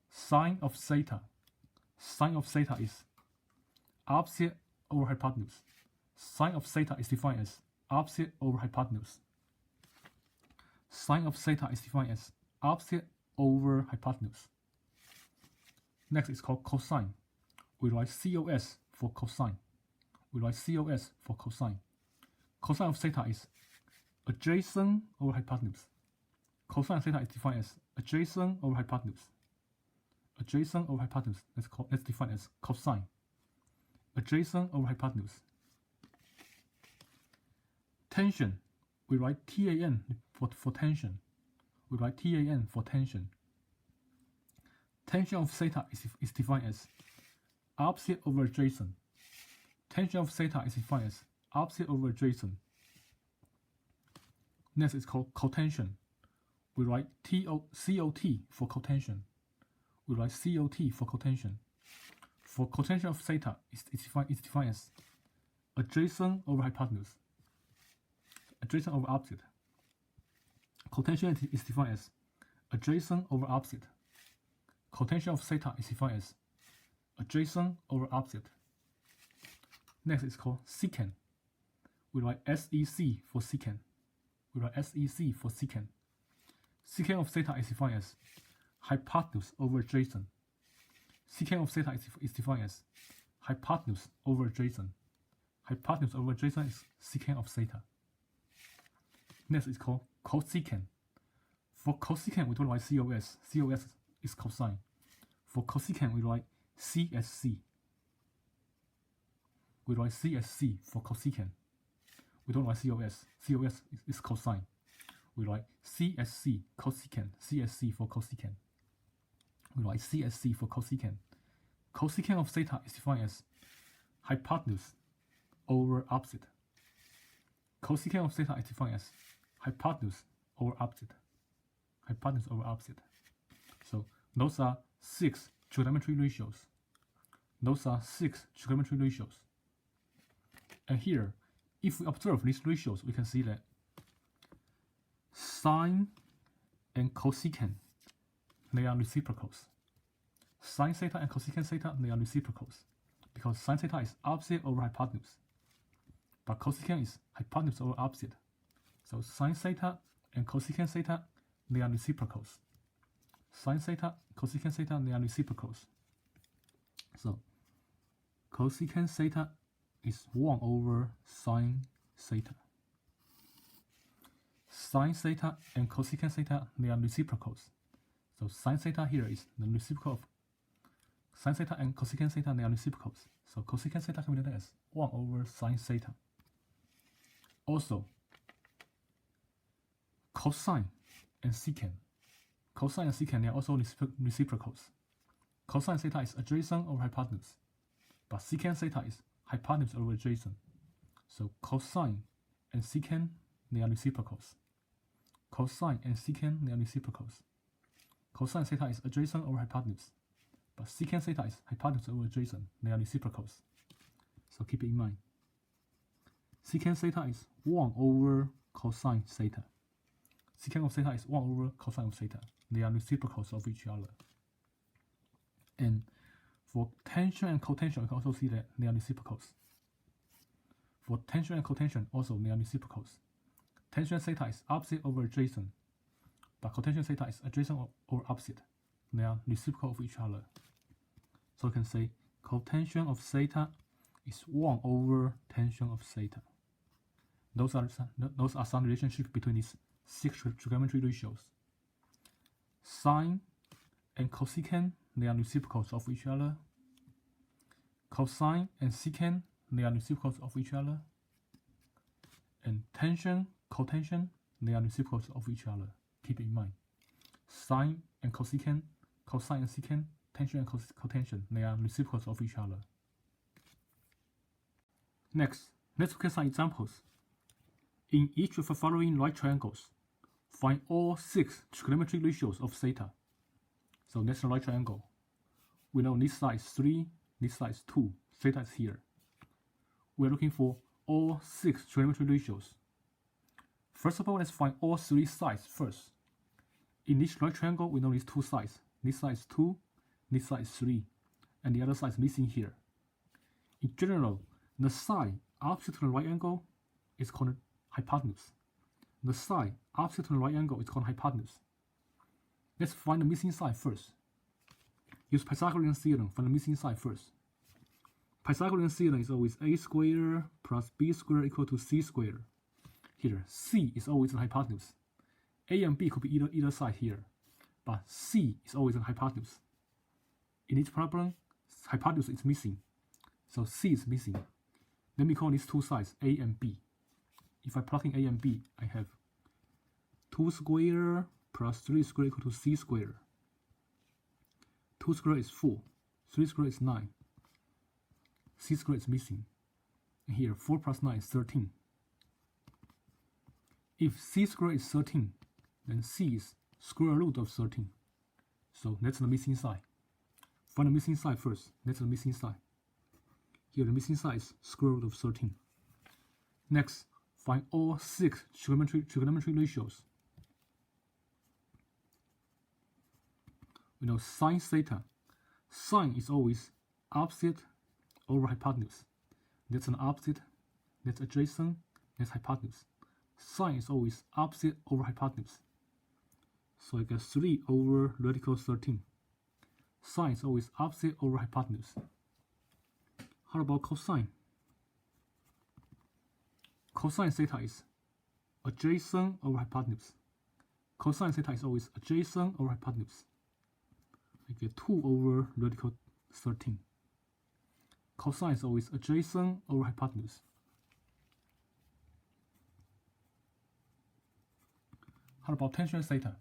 Sine of theta. Sine of theta is opposite over hypotenuse. Sine of theta is defined as opposite over hypotenuse. Sine of theta is defined as opposite over hypotenuse. Next is called cosine. We write cos for cosine. We write cos for cosine. Cosine of theta is adjacent over hypotenuse. Cosine of theta is defined as adjacent over hypotenuse. Adjacent over hypotenuse, that's defined as cosine. Adjacent over hypotenuse. Tangent, we write tan for tangent. We write tan for tangent. Tangent of theta is defined as opposite over adjacent. Tangent of theta is defined as opposite over adjacent. Next is called cotension. We write COT for cotension. We write COT for cotension. For cotension of theta, it's defined as adjacent over hypotenuse. Adjacent over opposite. Cotension is defined as adjacent over opposite. Cotension of theta is defined as adjacent over opposite. Next is called secant. We write SEC for secant. We write SEC for secant. Secant of theta is defined as hypotenuse over adjacent. Secant of theta is defined as hypotenuse over adjacent. Hypotenuse over adjacent is secant of theta. Next is called cosecant. For cosecant, we don't write COS. COS is cosine. For cosecant, we write CSC. We write CSC for cosecant. We don't write COS. COS is cosine. We write CSC, cosecant. CSC for cosecant. We write CSC for cosecant. Cosecant of theta is defined as hypotenuse over opposite. Cosecant of theta is defined as hypotenuse over opposite. Hypotenuse over opposite. So those are 6 trigonometry ratios. Those are 6 trigonometry ratios. And here, if we observe these ratios, we can see that sine and cosecant, they are reciprocals. Sine theta and cosecant theta, they are reciprocals, because sine theta is opposite over hypotenuse, but cosecant is hypotenuse over opposite. So sine theta and cosecant theta, they are reciprocals. Sine theta, cosecant theta, they are reciprocals. So cosecant theta is 1 over sine theta. Sine theta and cosecant theta, they are reciprocals. So sine theta here is the reciprocal of sine theta and cosecant theta, they are reciprocals. So cosecant theta can be written as 1 over sine theta. Also, cosine and secant. Cosine and secant, they are also reciprocals. Cosine theta is adjacent over hypotenuse, but secant theta is hypotenuse over adjacent. So cosine and secant, they are reciprocals. Cosine and secant, they are reciprocals. Cosine theta is adjacent over hypotenuse, but secant theta is hypotenuse over adjacent. They are reciprocals. So keep it in mind. Secant theta is 1 over cosine theta. Secant of theta is 1 over cosine of theta. They are reciprocals of each other. And for tension and cotension, you can also see that they are reciprocals. For tension and cotension, also they are reciprocals. Tension theta is opposite over adjacent, but cotension theta is adjacent over opposite. They are reciprocal of each other. So you can say cotension of theta is 1 over tension of theta. Those are some relationships between these 6 trigonometry ratios. Sine and cosecant, they are reciprocals of each other. Cosine and secant, they are reciprocals of each other. And tension, cotension, they are reciprocals of each other. Keep it in mind. Sine and cosecant, cosine and secant, tension and cotension, they are reciprocals of each other. Next, let's look at some examples. In each of the following right triangles, find all 6 trigonometry ratios of theta. So that's the right triangle. We know this side is 3, this side is 2, theta is here. We're looking for all 6 trigonometry ratios. First of all, let's find all 3 sides first. In this right triangle, we know these 2 sides. This side is 2, this side is 3, and the other side is missing here. In general, the side opposite to the right angle is called hypotenuse. The side opposite to the right angle is called hypotenuse. Let's find the missing side first. Use Pythagorean Theorem, find the missing side first. Pythagorean Theorem is always a squared plus b squared equal to c squared. Here, c is always the hypotenuse. A and b could be either side here, but c is always the hypotenuse. In this problem, hypotenuse is missing, so c is missing. Let me call these 2 sides a and b. If I plug in a and b, I have 2 squared plus 3 squared equal to c squared. 2 squared is 4, 3 squared is 9, c squared is missing. And here, 4 plus 9 is 13. If c squared is 13, then c is square root of 13. So that's the missing side. Find the missing side first. That's the missing side. Here, the missing side is square root of 13. Next, find all 6 trigonometry ratios. we know sine theta. Sine is always opposite over hypotenuse. That's an opposite, that's adjacent, that's hypotenuse. Sine is always opposite over hypotenuse. So I get 3 over radical 13. Sine is always opposite over hypotenuse. How about cosine? Cosine theta is adjacent over hypotenuse. Cosine theta is always adjacent over hypotenuse. I get 2 over radical 13. Cosine is always adjacent over hypotenuse. How about tangent theta?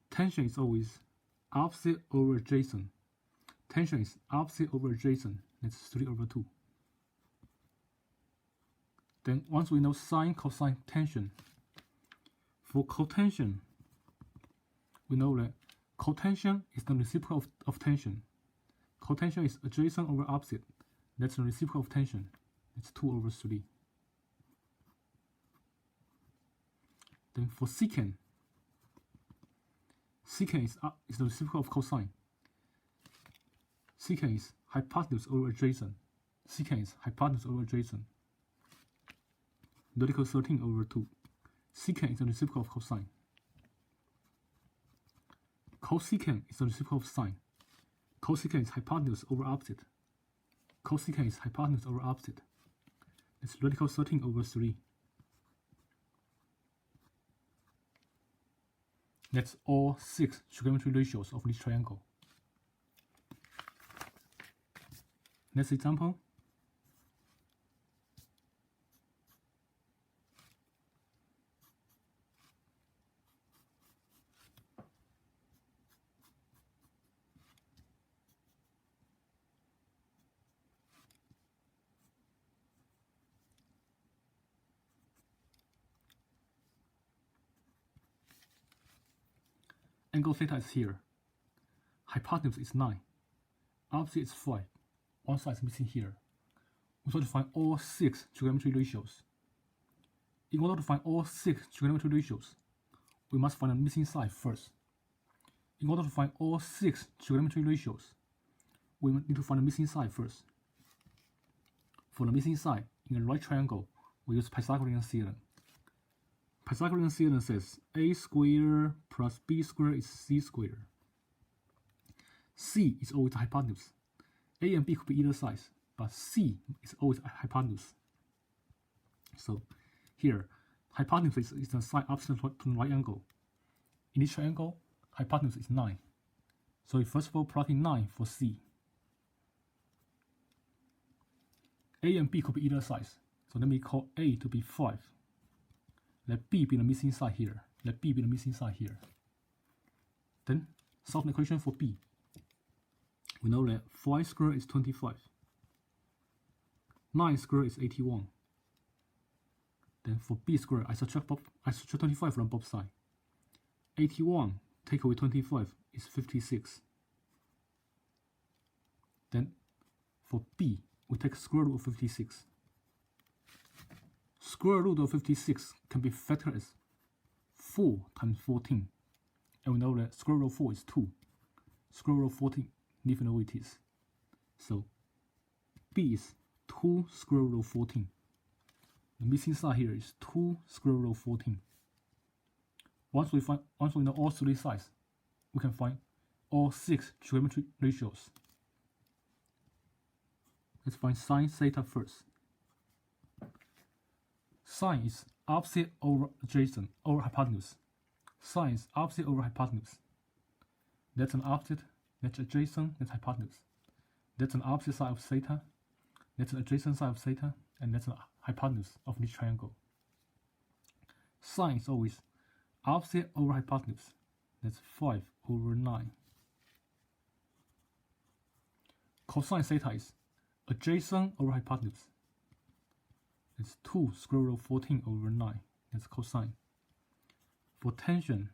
Tangent is always opposite over adjacent. Tangent is opposite over adjacent. That's 3 over 2. Then once we know sine, cosine, tangent, for cotension, we know that cotension is the reciprocal of tangent. Cotension is adjacent over opposite. That's the reciprocal of tangent. It's 2 over 3. Then for secant, secant is the reciprocal of cosine. Secant is hypotenuse over adjacent. Secant is hypotenuse over adjacent. Radical 13 over 2. Secant is the reciprocal of cosine. Cosecant is the reciprocal of sine. Cosecant is hypotenuse over opposite. Cosecant is hypotenuse over opposite. It's radical 13 over 3. That's all 6 trigonometry ratios of this triangle. Next example. Angle theta is here. Hypotenuse is 9. Opposite is 5. One side is missing here. We try to find all 6 trigonometry ratios. In order to find all 6 trigonometry ratios, we must find the missing side first. In order to find all 6 trigonometry ratios, we need to find the missing side first. For the missing side, in a right triangle, we use Pythagorean Theorem. Pythagorean Theorem says a squared plus b squared is c squared. C is always the hypotenuse. A and b could be either sides, but c is always a hypotenuse. So here, hypotenuse is the side opposite to the right angle. In this triangle, hypotenuse is 9. So we first of all plug in 9 for c. A and b could be either sides. So let me call A to be 5. Let B be the missing side here. Let B be the missing side here. Then solve the equation for B. We know that 5 squared is 25. 9 squared is 81. Then for B squared, I subtract 25 from both sides. 81 take away 25 is 56. Then for B, we take square root of 56. Square root of 56 can be factored as 4 times 14. And we know that square root of 4 is 2. Square root of 14, leave it the way it is. So B is 2 square root of 14. The missing side here is 2 square root of 14. Once we know all 3 sides, we can find all 6 trigonometric ratios. Let's find sine theta first. Sine is opposite over adjacent over hypotenuse. Sine is opposite over hypotenuse. That's an opposite, that's adjacent, that's hypotenuse. That's an opposite side of theta, that's an adjacent side of theta, and that's an hypotenuse of this triangle. Sine is always opposite over hypotenuse. That's 5 over 9. Cosine theta is adjacent over hypotenuse. It's 2 square root of 14 over 9. That's cosine. For tangent,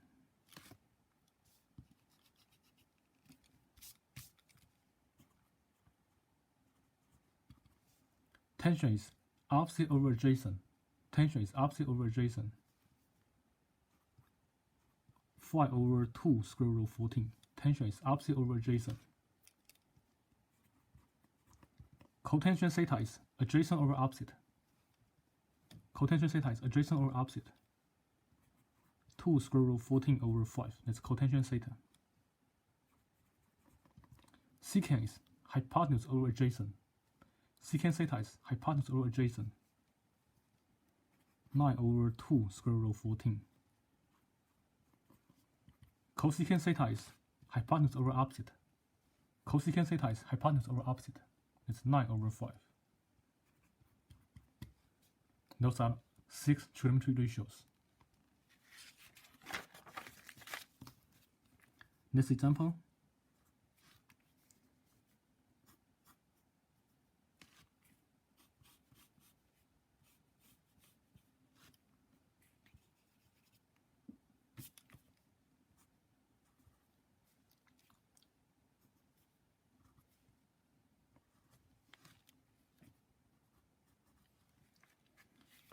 tangent is opposite over adjacent. Tangent is opposite over adjacent. 5 over 2 square root of 14. Tension is opposite over adjacent. Cotension theta is adjacent over opposite. Cotension theta is adjacent over opposite. 2 square root 14 over 5. That's cotension theta. Secant is hypotenuse over adjacent. Secant theta is hypotenuse over adjacent. 9 over 2 square root 14. Cosecant theta is hypotenuse over opposite. Cosecant theta is hypotenuse over opposite. It's 9 over 5. Those are 6 trigonometry ratios. Next example.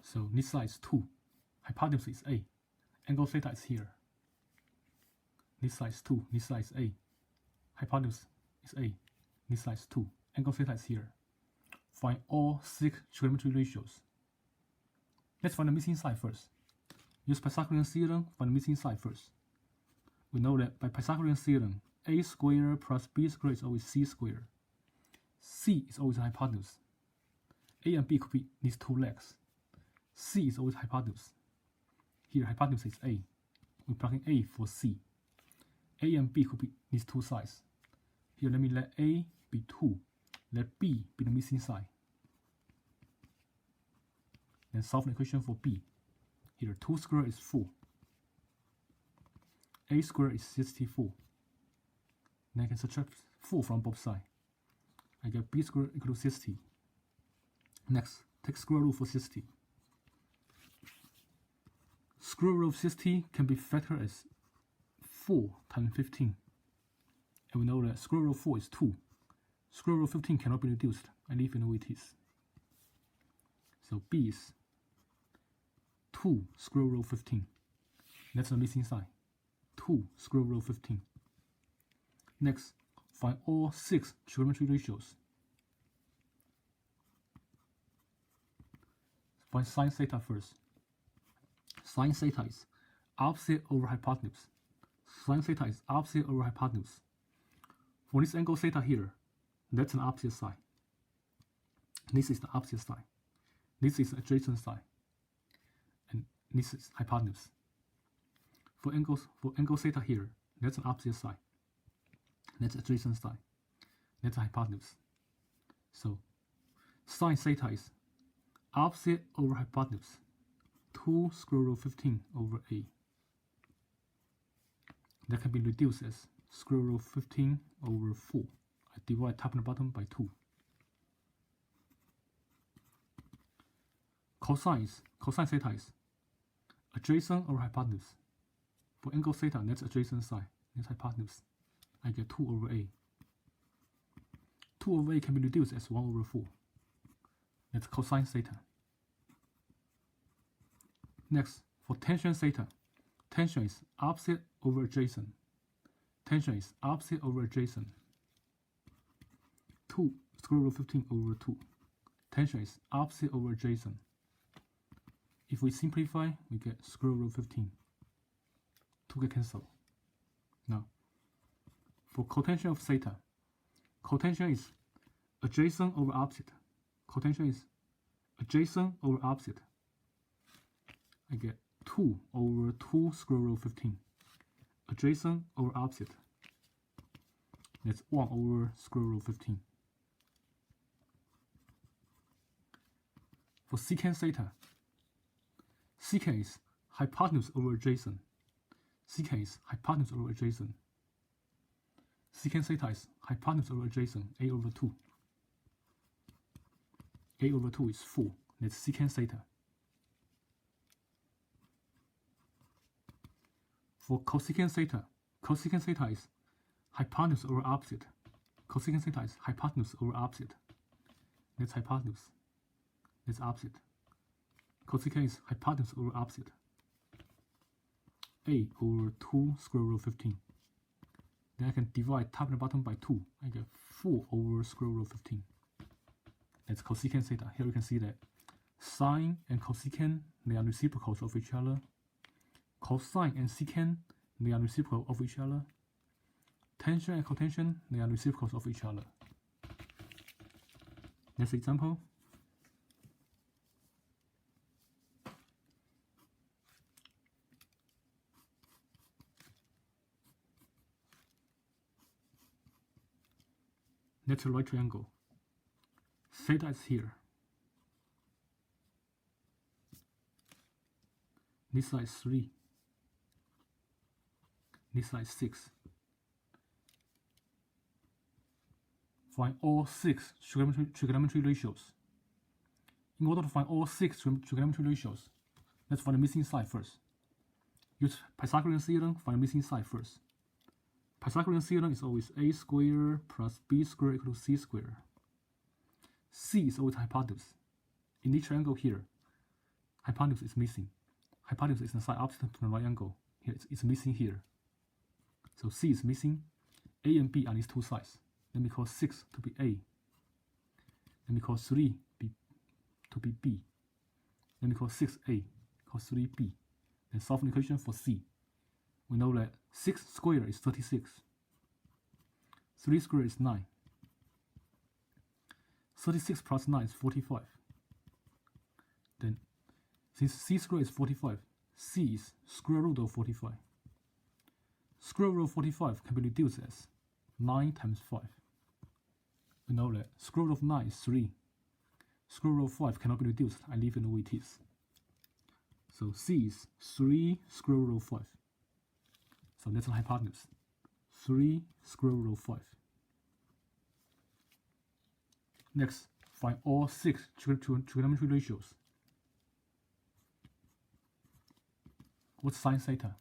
So this side is 2, hypotenuse is A, angle theta is here. This side is 2, this side is A, hypotenuse is A, this side is 2, angle theta is here. Find all 6 trigonometry ratios. Let's find the missing side first. Use Pythagorean Theorem, find the missing side first. We know that by Pythagorean Theorem, A squared plus B squared is always C squared. C is always the hypotenuse. A and B could be these two legs. C is always hypotenuse. Here hypotenuse is A. We plug in A for C. A and B could be these two sides. Here let me let A be 2. Let B be the missing side. Then solve the equation for B. Here 2 squared is 4. A squared is 64. Then I can subtract 4 from both sides. I get B squared equal to 60. Next, take square root for 60. Square root of 60 can be factored as 4 times 15. And we know that square root of 4 is 2. Square root of 15 cannot be reduced. I leave it the way it is. So B is 2 square root of 15. That's the missing side. 2 square root of 15. Next, find all 6 trigonometry ratios. Find sine theta first. Sine theta is opposite over hypotenuse. Sine theta is opposite over hypotenuse. For this angle theta here, that's an opposite side. This is the opposite side. This is the adjacent side. And this is hypotenuse. For angle theta here, that's an opposite side. That's adjacent side. That's hypotenuse. So sine theta is opposite over hypotenuse. 2 square root of 15 over A. That can be reduced as square root of 15 over 4. I divide top and bottom by 2. Cosine theta is adjacent over hypotenuse. For angle theta, that's adjacent side. That's hypotenuse. I get 2 over A. 2 over A can be reduced as 1 over 4. That's cosine theta. Next, for tension theta, tension is opposite over adjacent. Tension is opposite over adjacent. 2 square root of 15 over 2. Tension is opposite over adjacent. If we simplify, we get square root of 15. 2 get cancelled. Now, for cotension of theta, cotension is adjacent over opposite. Cotension is adjacent over opposite. I get 2 over 2 square root of 15. Adjacent over opposite. That's 1 over square root of 15. For secant theta, secant is hypotenuse over adjacent. Secant is hypotenuse over adjacent. Secant theta is hypotenuse over adjacent, A over 2. A over 2 is 4. That's secant theta. For cosecant theta is hypotenuse over opposite. Cosecant theta is hypotenuse over opposite. That's hypotenuse. That's opposite. Cosecant is hypotenuse over opposite. A over 2 square root of 15. Then I can divide top and bottom by 2. I get 4 over square root of 15. That's cosecant theta. Here you can see that sine and cosecant, they are reciprocals of each other. Cosine and secant, they are reciprocal of each other. Tangent and cotension, they are reciprocals of each other. Next example. That's a right triangle. Theta is here. This side is 3. This side is 6. Find all 6 trigonometry ratios. In order to find all 6 trigonometry ratios, let's find the missing side first. Use Pythagorean Theorem, find the missing side first. Pythagorean Theorem is always a squared plus b squared equals c squared. C is always hypotenuse. In this triangle here, hypotenuse is missing. Hypotenuse is the side opposite to the right angle. Here it's missing here. So C is missing. A and B are these two sides. Let me call 6 to be A. Let me call 3 to be B. Let me call 6A, call 3B. Then solve an equation for C. We know that 6 squared is 36. 3 squared is 9. 36 plus 9 is 45. Then, since C squared is 45, C is square root of 45. Square root of 45 can be reduced as 9 times 5. We know that square root of 9 is 3. Square root of 5 cannot be reduced. I leave it the way it is. So C is 3 square root of 5. So that's the hypotenuse. 3 square root of 5. Next, find all 6 trigonometry ratios. What's sine theta?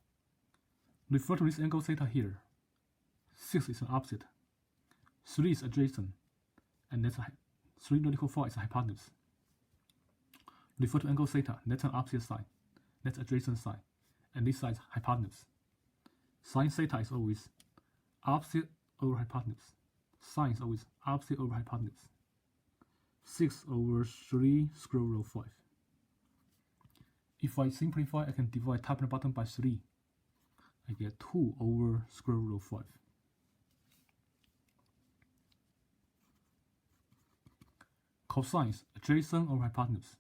Refer to this angle theta here. 6 is an opposite. 3 is adjacent. And that's 3 radical 4 is a hypotenuse. Refer to angle theta. That's an opposite side. That's adjacent side. And this side is hypotenuse. Sine theta is always opposite over hypotenuse. Sine is always opposite over hypotenuse. 6 over 3 square root of 5. If I simplify, I can divide top and bottom by 3. I get 2 over square root of 5. Cosine is adjacent over hypotenuse.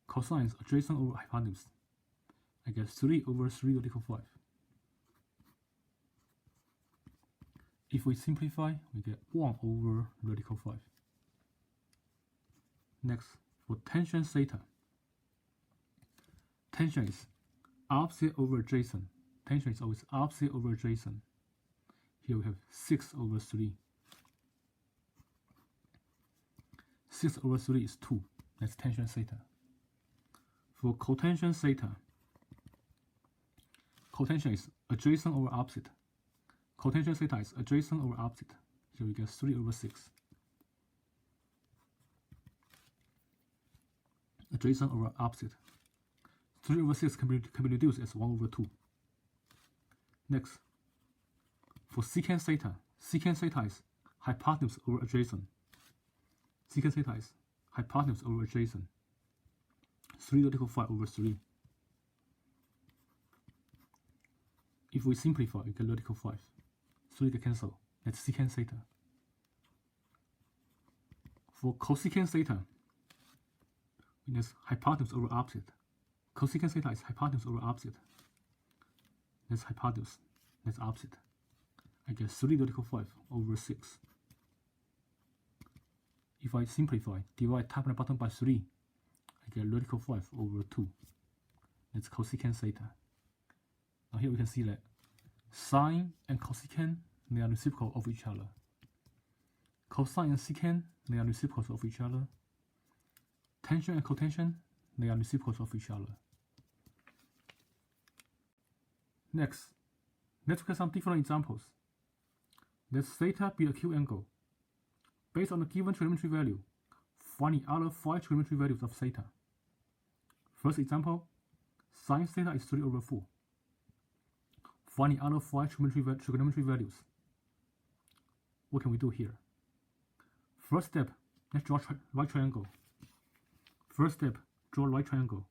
Cosine is adjacent over hypotenuse. I get 3 over 3 radical 5. If we simplify, we get 1 over radical 5. Next, for tangent theta. Tangent is opposite over adjacent. Tangent is always opposite over adjacent. Here we have 6 over 3. 6 over 3 is 2. That's tangent theta. For cotension theta, cotension is adjacent over opposite. Cotension theta is adjacent over opposite. Here we get 3 over 6. Adjacent over opposite. 3 over 6 can be reduced as 1 over 2. Next, for secant theta is hypotenuse over adjacent. Secant theta is hypotenuse over adjacent. 3 radical 5 over 3. If we simplify, we get radical 5. 3 can cancel. That's secant theta. For cosecant theta, that's hypotenuse over opposite. Cosecant theta is hypotenuse over opposite. That's hypotenuse. That's opposite. I get 3 radical 5 over 6. If I simplify, divide top and bottom by 3, I get radical 5 over 2. That's cosecant theta. Now here we can see that sine and cosecant, they are reciprocal of each other. Cosine and secant, they are reciprocals of each other. Tangent and cotension, they are reciprocals of each other. Next, let's look at some different examples. Let theta be a acute angle. Based on the given trigonometry value, find the other 5 trigonometry values of theta. First example, sine theta is 3 over 4. Find the other 5 trigonometry values. what can we do here? First step, let's draw right triangle. First step, draw right triangle.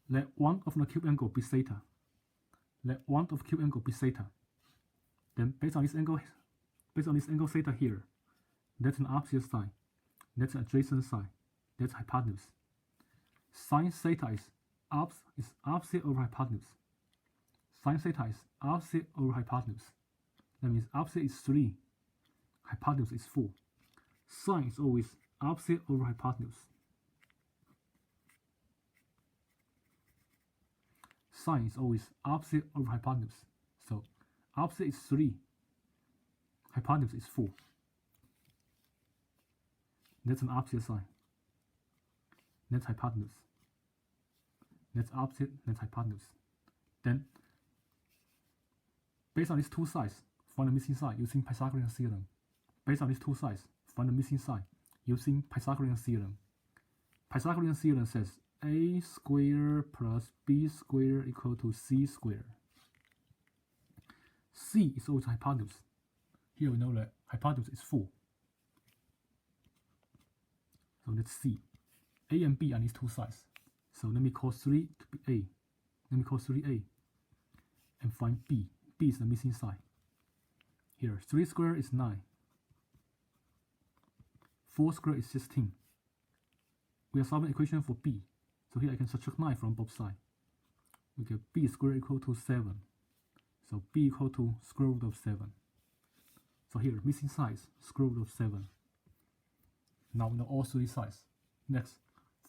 Let one of the cube angle be theta. Let one of cube angle be theta. Then based on this angle theta here, that's an opposite side. That's an adjacent side. That's hypotenuse. Sine theta is opposite over hypotenuse. Sine theta is opposite over hypotenuse. That means opposite is 3, hypotenuse is 4. Sine is always opposite over hypotenuse. Sine is always opposite over hypotenuse. So opposite is 3, hypotenuse is 4. That's an opposite side. That's hypotenuse. That's opposite, that's hypotenuse. Then, based on these two sides, find the missing side using Pythagorean Theorem. Based on these two sides, find the missing side using Pythagorean Theorem. Pythagorean Theorem says a squared plus b squared equal to c squared. C is always hypotenuse. Here we know that hypotenuse is 4. So let's see. A and B are these two sides. So let me call 3 to be A. Let me call 3A. And find B. B is the missing side. Here, 3 squared is 9. 4 squared is 16. We are solving equation for B. So here I can subtract 9 from both sides. We get B squared equal to 7. So B equal to square root of 7. So here, missing sides, square root of 7. Now we know all 3 sides. Next,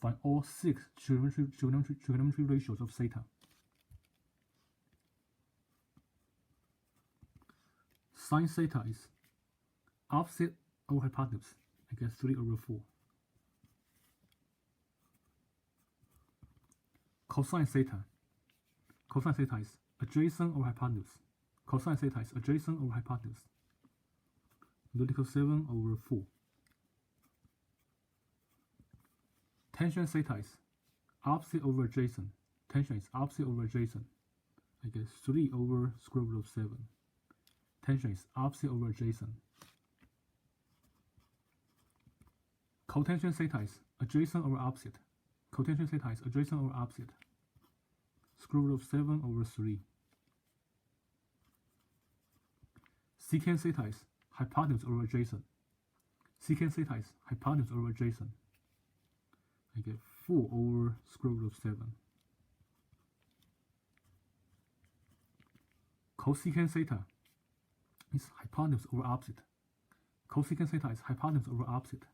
find all 6 trigonometry ratios of theta. Sine theta is opposite over hypotenuse. I get 3 over 4. Cosine theta. Cosine theta is adjacent over hypotenuse. Cosine theta is adjacent over hypotenuse. Root equals 7 over 4. Tangent theta is opposite over adjacent. Tangent is opposite over adjacent. I get 3 over square root of 7. Tangent is opposite over adjacent. Cotension theta is adjacent over opposite. Cotension theta is adjacent over opposite. Square root of 7 over 3. Secant theta is hypotenuse over adjacent. Secant theta is hypotenuse over adjacent. I get 4 over square root of 7. Cosecant theta is hypotenuse over opposite. Cosecant theta is hypotenuse over opposite.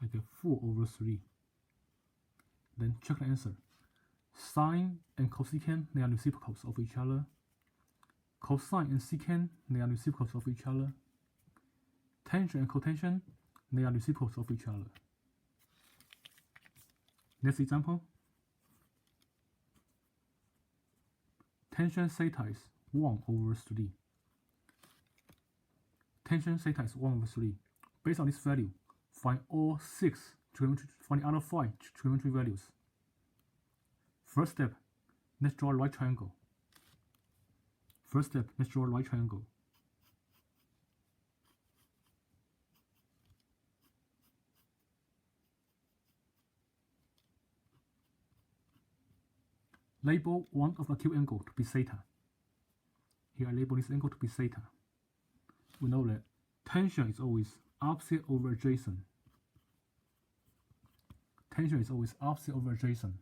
I get 4 over 3. Then check the answer. Sine and cosecant, they are reciprocals of each other. Cosine and secant, they are reciprocals of each other. Tangent and cotension, they are reciprocals of each other. Next example. Tangent theta is 1 over 3. Tangent theta is 1 over 3. Based on this value, find all 6 trigonometry, find the other 5 trigonometry values. First step, let's draw a right triangle. First step, let's draw a right triangle. Label one of the acute angle to be theta. Here I label this angle to be theta. We know that tangent is always opposite over adjacent. Tangent is always opposite over adjacent.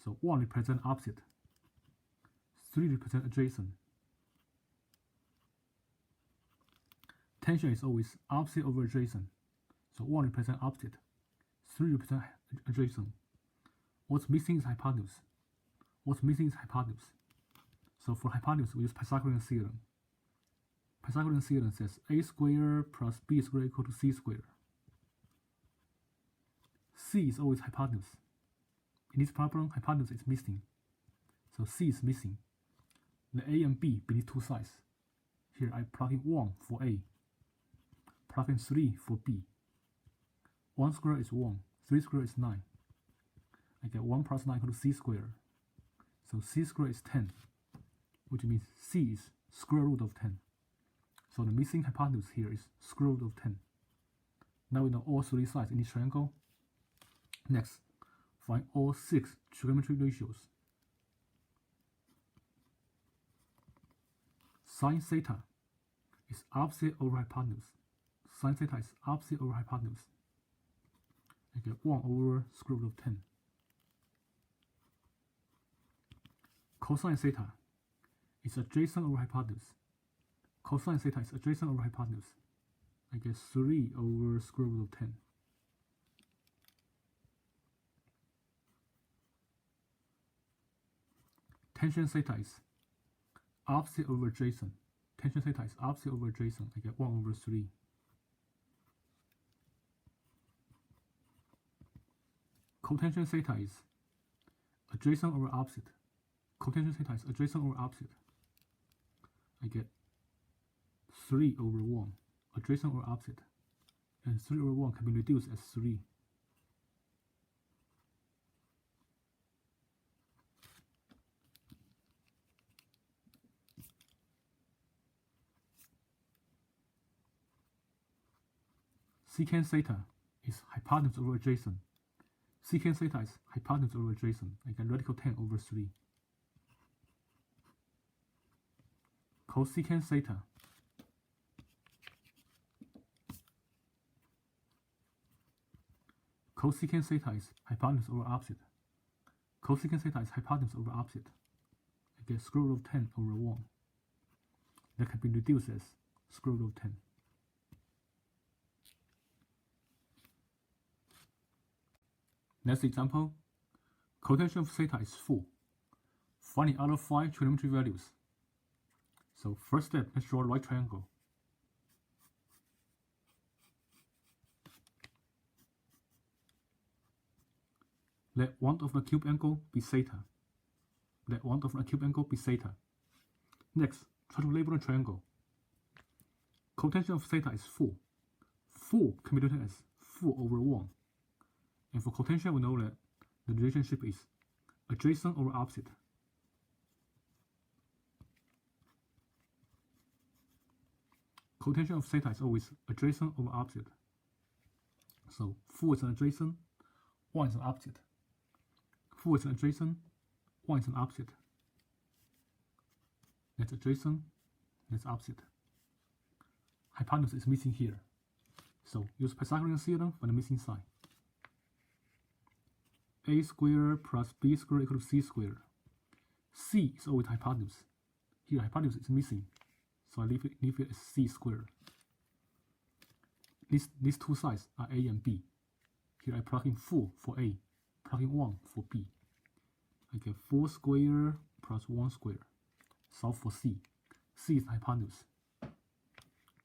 So 1 represents opposite. 3 represents adjacent. Tangent is always opposite over adjacent. So 1 represents opposite. 3 represents adjacent. What's missing is hypotenuse. What's missing is hypotenuse. So for hypotenuse, we use Pythagorean Theorem. Pythagorean Theorem says a squared plus b squared equal to c squared. C is always hypotenuse. In this problem, hypotenuse is missing. So C is missing. Let A and B be these two sides. Here I plug in 1 for A. Plug in 3 for B. 1 squared is 1. 3 squared is 9. I get 1 plus 9 equal to c squared. So c squared is 10, which means c is square root of 10. So the missing hypotenuse here is square root of 10. Now we know all 3 sides in this triangle. Next, find all 6 trigonometric ratios. Sine theta is opposite over hypotenuse. Sine theta is opposite over hypotenuse. I get 1 over square root of 10. Cosine theta is adjacent over hypotenuse. Cosine theta is adjacent over hypotenuse. I get 3 over square root of 10. Tangent theta is opposite over adjacent. Tangent theta is opposite over adjacent. I get 1 over 3. Cotension theta is adjacent over opposite. Cotension theta is adjacent over opposite. I get 3 over 1. Adjacent over opposite. And 3 over 1 can be reduced as 3. Secant theta is hypotenuse over adjacent. Secant theta is hypotenuse over adjacent. I get radical 10 over 3. Cosecant theta Cosecant theta is hypotenuse over opposite. Cosecant theta is hypotenuse over opposite. I get square root of 10 over 1. That can be reduced as square root of 10. Next example, cotension of theta is 4. Find the other 5 trigonometry values. So first step, let's draw a right triangle. Let one of the acute angle be theta. Let one of the acute angle be theta. Next, try to label a triangle. Cotension of theta is 4. 4 can be written as 4 over 1. And for cotension, we know that the relationship is adjacent over opposite. Cotension of theta is always adjacent over opposite. So 4 is an adjacent, 1 is an opposite. 4 is an adjacent, 1 is an opposite. That's adjacent, that's opposite. Hypotenuse is missing here. So use Pythagorean Theorem for the missing side. A squared plus b squared equals c squared. C is always hypotenuse. Here hypotenuse is missing, so I leave it as c squared. These two sides are a and b. Here I plug in 4 for a, plug in 1 for b. I get 4 squared plus 1 squared. Solve for c. C is hypotenuse.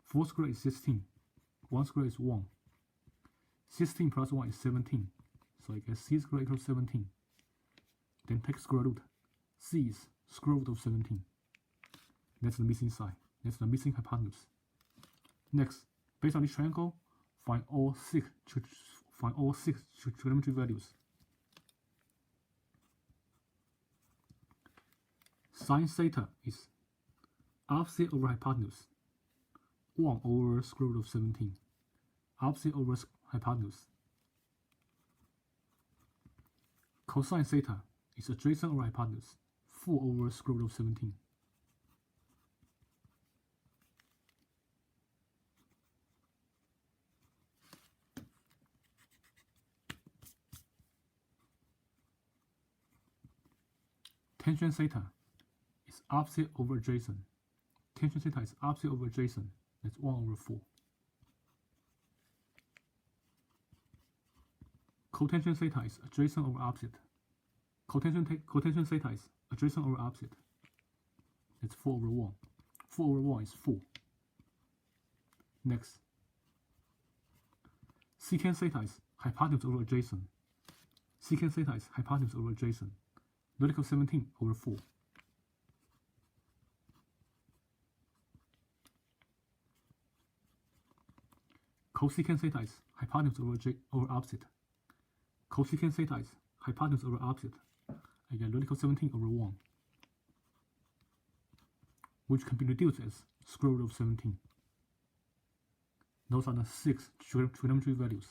4 squared is 16. 1 squared is 1. 16 plus 1 is 17. So I get c squared equals 17. Then take square root. C is square root of 17. That's the missing side. That's the missing hypotenuse. Next, based on this triangle, find all 6 trigonometry values. Sine theta is opposite over hypotenuse. 1 over square root of 17. Opposite over hypotenuse. Cosine theta is adjacent over hypotenuse. 4 over square root of 17. Tangent theta is opposite over adjacent. Tangent theta is opposite over adjacent. That's 1 over 4. Cotension theta is adjacent over opposite. Cotension theta is adjacent over opposite. That's 4 over 1. 4 over 1 is 4. Next, secant theta is hypotenuse over adjacent. Secant theta is hypotenuse over adjacent. Radical 17 over 4. Cosecant theta is hypotenuse over opposite. Cosecant theta is hypotenuse over opposite, I get radical 17 over 1, which can be reduced as square root of 17. Those are the 6 trigonometry values.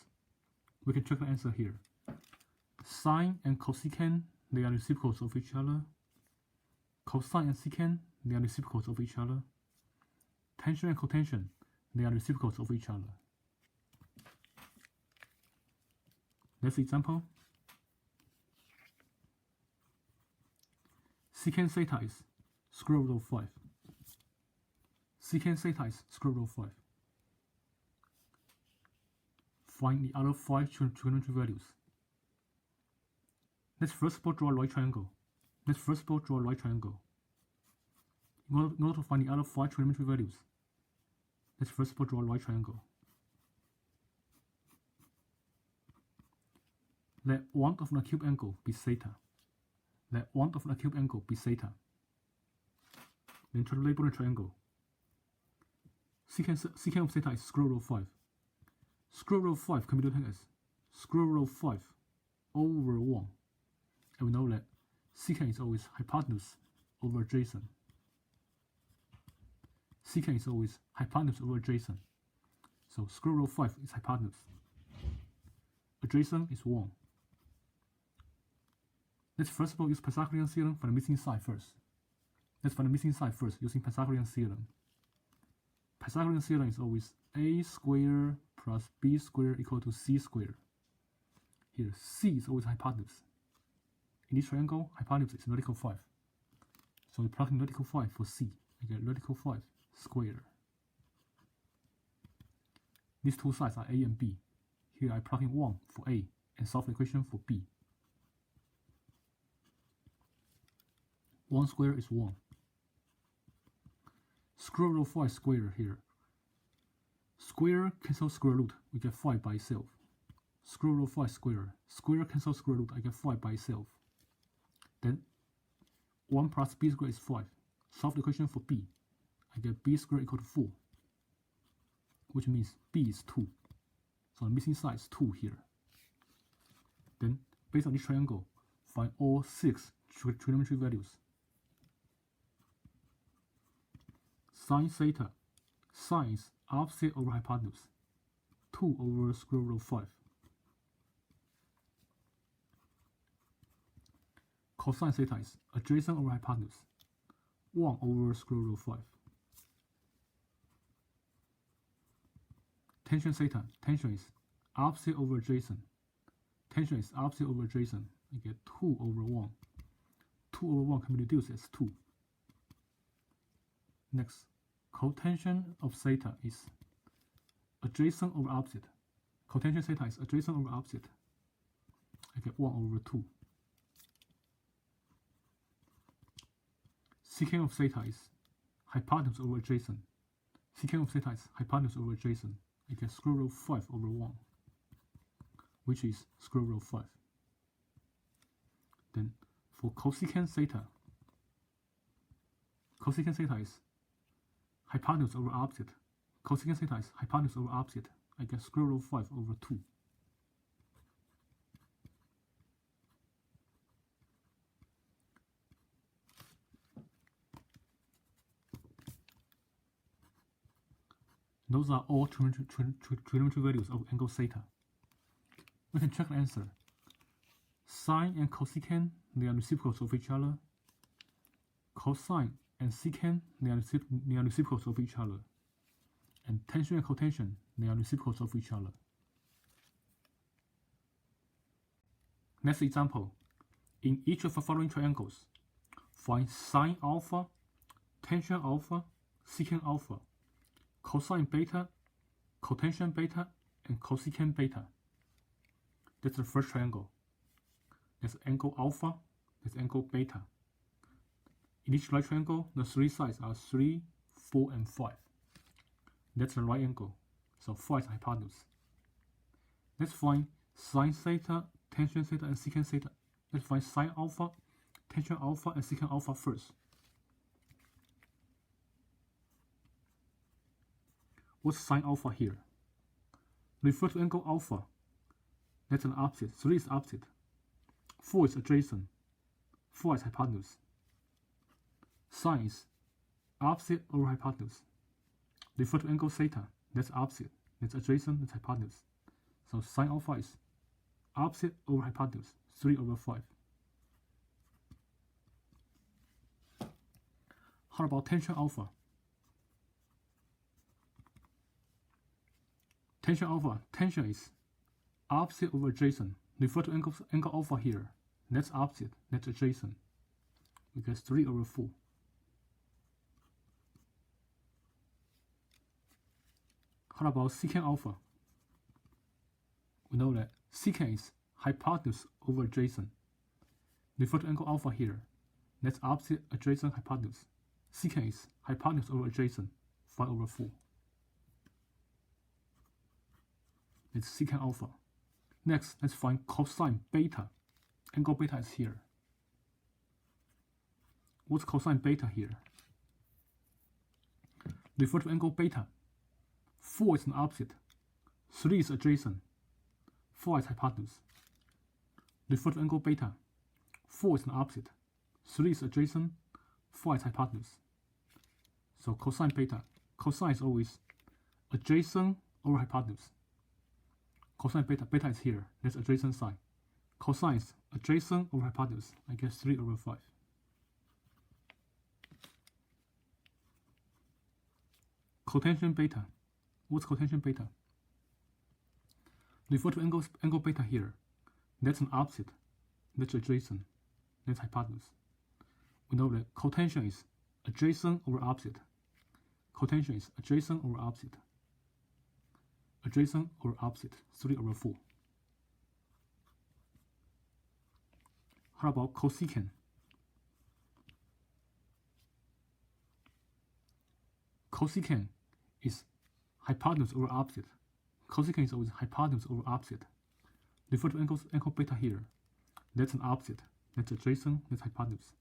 We can check the answer here. Sine and cosecant, they are reciprocals of each other. Cosine and secant, they are reciprocals of each other. Tangent and cotension, they are reciprocals of each other. Next example. Secant theta is square root of 5. Secant theta is square root of 5. Find the other 5 trigonometry values. Let's first of all draw a right triangle. In order to find the other 5 trigonometry values, let's first of all draw a right triangle. Let one of the acute angle be theta. Then try to label the triangle. Secant of theta is square root of 5. Square root of 5 can be written as square root of 5 over 1. And we know that secant is always hypotenuse over adjacent. Secant is always hypotenuse over adjacent. So square root of 5 is hypotenuse. Adjacent is 1. Let's first of all use Pythagorean Theorem for the missing side first. Let's find the missing side first using Pythagorean Theorem. Pythagorean Theorem is always a squared plus b squared equal to c squared. Here, c is always hypotenuse. In this triangle, hypotenuse is radical 5. So we plug in radical 5 for c. I get radical 5 squared. These two sides are a and b. Here I plug in 1 for a and solve the equation for b. 1 squared is 1. Square root of 5 squared here. Square cancel square root, we get 5 by itself. Square root of 5 squared. Square cancel square root, I get 5 by itself. Then 1 plus b squared is 5. Solve the equation for b. I get b squared equal to 4, which means b is 2. So the missing side is 2 here. Then, based on this triangle, find all 6 trigonometry values. Sine theta. Sine is opposite over hypotenuse. 2 over square root of 5. Cosine theta is adjacent over hypotenuse. 1 over square root of 5. Tangent theta. Tangent is opposite over adjacent. I get 2 over 1. 2 over 1 can be reduced as 2. Next, cotension of theta is adjacent over opposite. Cotension theta is adjacent over opposite. I get 1 over 2. Secant of theta is hypotenuse over adjacent. I get square root of 5 over 1, which is square root of 5. Then for cosecant theta is hypotenuse over opposite. I get square root of 5 over 2. Those are all trigonometry values of angle theta. We can check the answer. Sine and cosecant, they are reciprocals of each other. Cosine and secant, they are reciprocals of each other. And tangent and cotension, they are reciprocals of each other. Next example. In each of the following triangles, find sine alpha, tangent alpha, secant alpha, cosine beta, cotension beta, and cosecant beta. That's the first triangle. There's angle alpha, there's angle beta. In each right triangle, the 3 sides are 3, 4, and 5. That's the right angle, so 5 is hypotenuse. Let's find sine theta, tangent theta, and secant theta. Let's find sine alpha, tangent alpha, and secant alpha first. What's sine alpha here? Refer to angle alpha. That's an opposite. 3 is opposite. 4 is adjacent, 4 is hypotenuse. Sine is opposite over hypotenuse. Refer to angle theta, that's opposite, that's adjacent, that's hypotenuse. So sine alpha is opposite over hypotenuse, 3/5. How about tangent alpha? Tangent is opposite over adjacent. Refer to angle alpha here. That's opposite, that's adjacent. We get 3/4. How about secant alpha? We know that secant is hypotenuse over adjacent. Refer to angle alpha here. That's opposite, adjacent, hypotenuse. Secant is hypotenuse over adjacent, 5/4. It's secant alpha. Next, let's find cosine beta. Angle beta is here. What's cosine beta here? Refer to angle beta. 4 is an opposite, 3 is adjacent, 4 is hypotenuse. Refer to angle beta. 4 is an opposite, 3 is adjacent, 4 is hypotenuse. So cosine beta. Cosine is always adjacent over hypotenuse. Cosine beta. Beta is here. That's adjacent side. Cosine is adjacent over hypotenuse. I guess 3/5. Cotension beta. What's cotension beta? Refer to angle beta here. That's an opposite. That's adjacent. That's hypotenuse. We know that cotension is adjacent over opposite. Cotension is adjacent over opposite. Adjacent over opposite, 3/4. How about cosecant? Cosecant is hypotenuse over opposite. Cosecant is always hypotenuse over opposite. Refer to angle beta here. That's an opposite. That's adjacent. That's hypotenuse.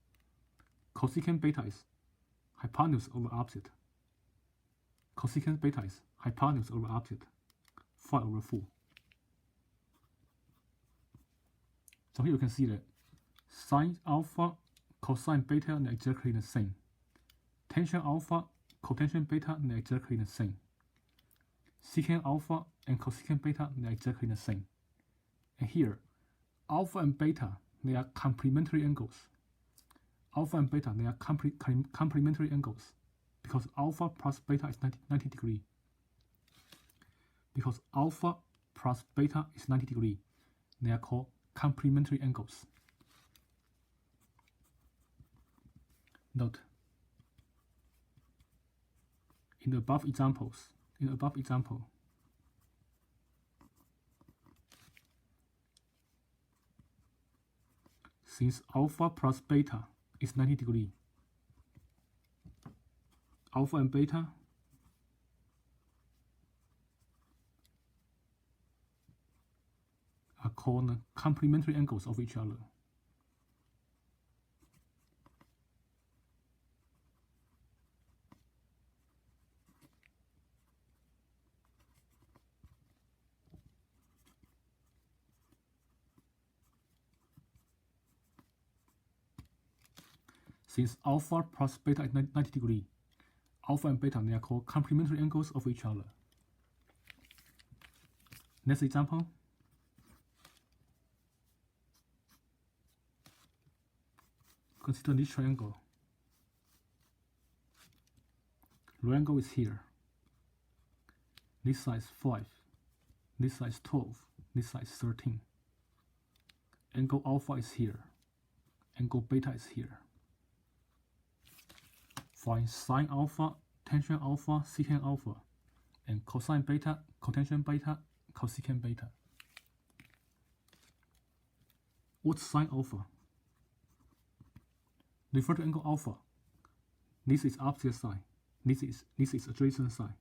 Cosecant beta is hypotenuse over opposite. Cosecant beta is hypotenuse over opposite, 5/4. So here you can see that sine alpha, cosine beta are exactly the same. Tangent alpha, cotension beta are exactly the same. Secant alpha and cosecant beta are exactly the same. And here, alpha and beta, they are complementary angles. Alpha and beta, they are complementary angles because alpha plus beta is 90 degrees. Because alpha plus beta is 90 degrees, they are called complementary angles. Note, in the above example, since alpha plus beta is 90 degrees, alpha and beta are called complementary angles of each other. Since alpha plus beta is 90 degrees, alpha and beta, they are called complementary angles of each other. Next example. Consider this triangle. The angle is here. This side is 5. This side is 12. This side is 13. Angle alpha is here. Angle beta is here. Find sine alpha, tangent alpha, secant alpha, and cosine beta, cotension beta, cosecant beta. What's sine alpha? Refer to angle alpha. This is opposite side. This is adjacent side.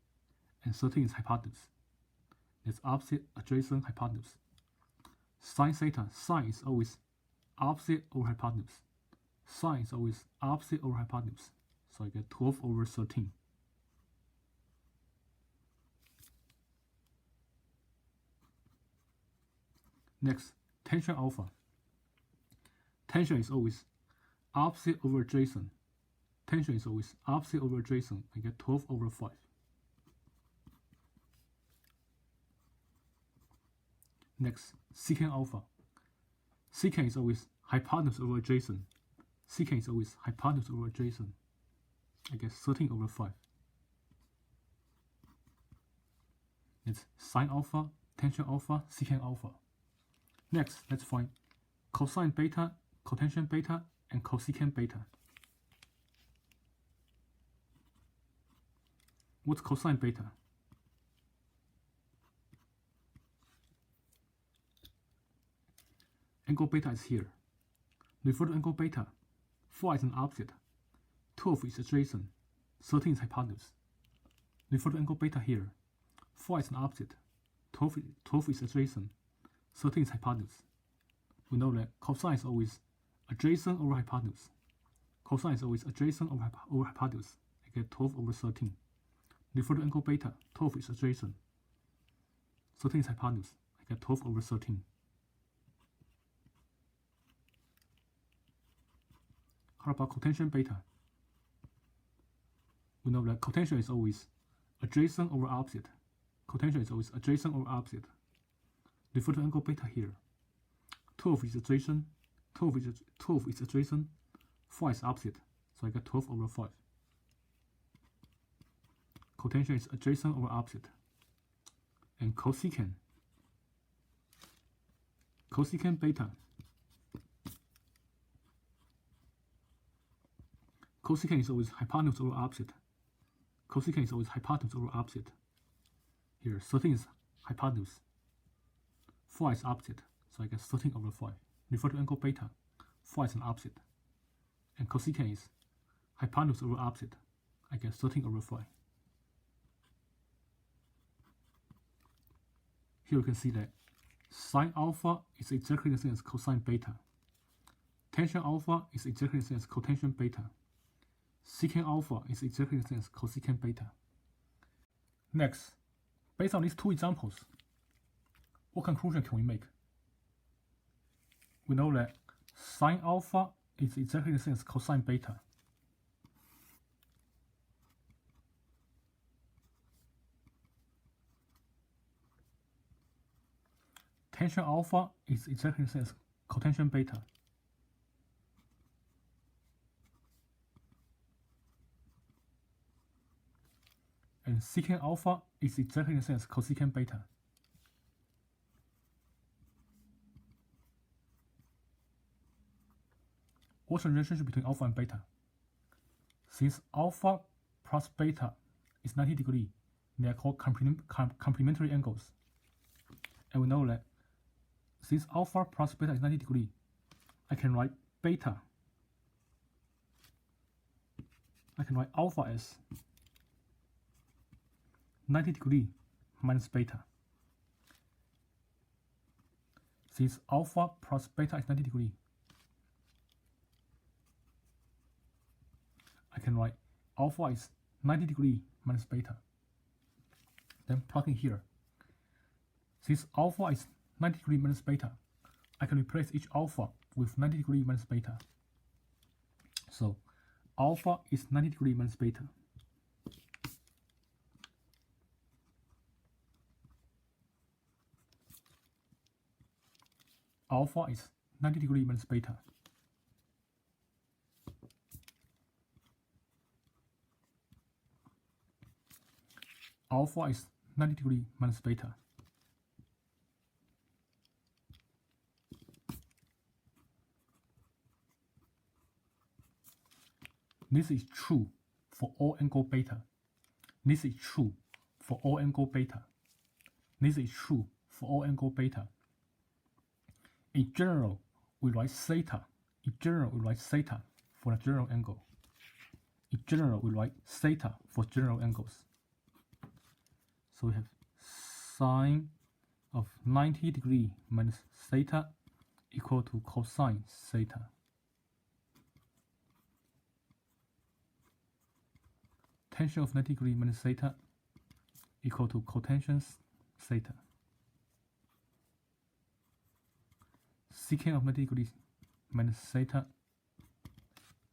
And 13 is hypotenuse. That's opposite, adjacent, hypotenuse. Sine theta. Sine is always opposite over hypotenuse. Sine is always opposite over hypotenuse. So I get 12/13. Next, tangent alpha. tension is always opposite over adjacent. Tension is always opposite over adjacent. I get 12 over 5. Next, secant alpha. Secant is always hypotenuse over adjacent. Secant is always hypotenuse over adjacent. I get 13 over 5. It's sine alpha, tension alpha, secant alpha. Next, let's find cosine beta, cotension beta, and cosecant beta. What's cosine beta? Angle beta is here. Refer to angle beta. 4 is an opposite. 12 is adjacent. 13 is hypotenuse. Refer to angle beta here. 4 is an opposite. 12 is adjacent. 13 is hypotenuse. We know that cosine is always adjacent over hypotenuse. Cosine is always adjacent over hypotenuse. I get 12 over 13. Refer to angle beta. 12 is adjacent. 13 is hypotenuse. I get 12 over 13. How about cotension beta? We know that cotension is always adjacent over opposite. Cotension is always adjacent over opposite. Refer to angle beta here. 12 is adjacent. 12 is adjacent. 4 is opposite. So I get 12 over 5. Cotension is adjacent over opposite. And cosecant. Cosecant beta. Cosecant is always hypotenuse over opposite. Cosecant is always hypotenuse over opposite. Here, 13 is hypotenuse. 4 is opposite, so I get 13 over 5. Refer to angle beta. 4 is an opposite. And cosecant is hypotenuse over opposite. I get 13 over 5. Here you can see that sine alpha is exactly the same as cosine beta. Tension alpha is exactly the same as cotension beta. Secant alpha is exactly the same as cosecant beta. Next, based on these two examples, what conclusion can we make? We know that sine alpha is exactly the same as cosine beta. Tension alpha is exactly the same as cotension beta. And secant alpha is exactly the same as cosecant beta. What's the relationship between alpha and beta? Since alpha plus beta is 90 degrees, they are called complementary angles. And we know that since alpha plus beta is 90 degrees, I can write beta. I can write alpha as 90 degrees minus beta. Since alpha plus beta is 90 degrees, I can write alpha is 90 degrees minus beta. Then plug in here. Since alpha is 90 degrees minus beta, I can replace each alpha with 90 degrees minus beta. So alpha is 90 degrees minus beta. Alpha is 90 degrees minus beta. Alpha is 90 degrees minus beta. This is true for all angle beta. This is true for all angle beta. This is true for all angle beta. In general, we write theta. In general, we write theta for the general angle. In general, we write theta for general angles. So we have sine of 90 degrees minus theta equal to cosine theta. Tension of 90 degrees minus theta equal to cotension theta. Secant of 90 degrees minus theta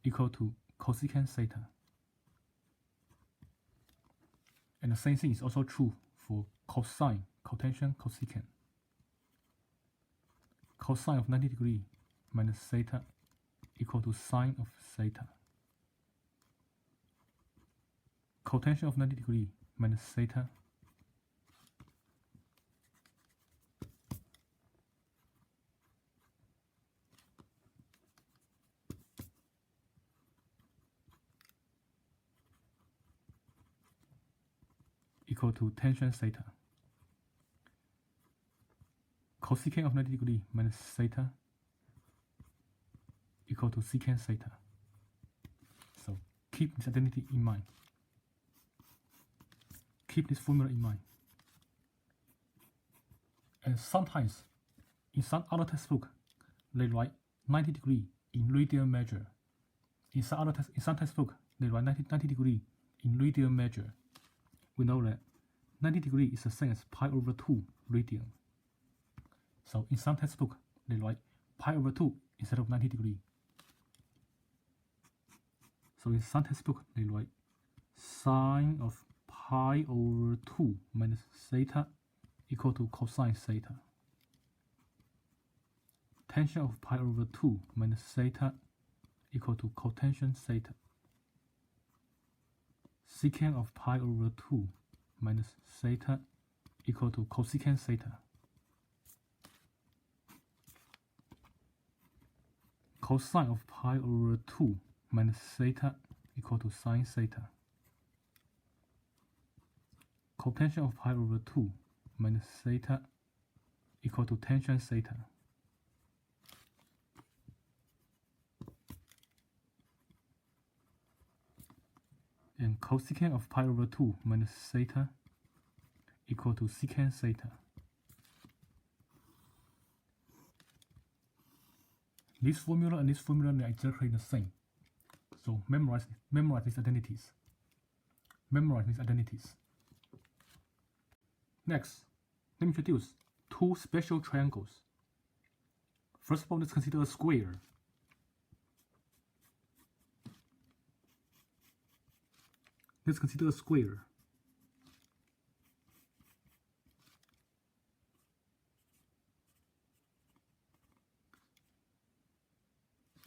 equal to cosecant theta. And the same thing is also true for cosine, cotension, cosecant. Cosine of 90 degrees minus theta equal to sine of theta. Cotension of 90 degrees minus theta equal to tension theta. Cosecant of 90 degrees minus theta equal to secant theta. So keep this identity in mind. Keep this formula in mind. And sometimes, in some other textbook, they write 90 degrees in radial measure. In some textbook, they write 90 degrees in radial measure. We know that 90 degrees is the same as pi over 2 radian. So in some textbook, they write pi over 2 instead of 90 degrees. So in some textbook, they write sine of pi over 2 minus theta equal to cosine theta. Tension of pi over 2 minus theta equal to cotension theta. Secant of pi over 2 minus theta equal to cosecant theta. Cosine of pi over 2 minus theta equal to sine theta. Cotension of pi over 2 minus theta equal to tension theta. And cosecant of pi over 2 minus theta equal to secant theta. This formula and this formula are exactly the same. So memorize these identities. Memorize these identities. Next, let me introduce two special triangles. First of all, let's consider a square. Let's consider a square.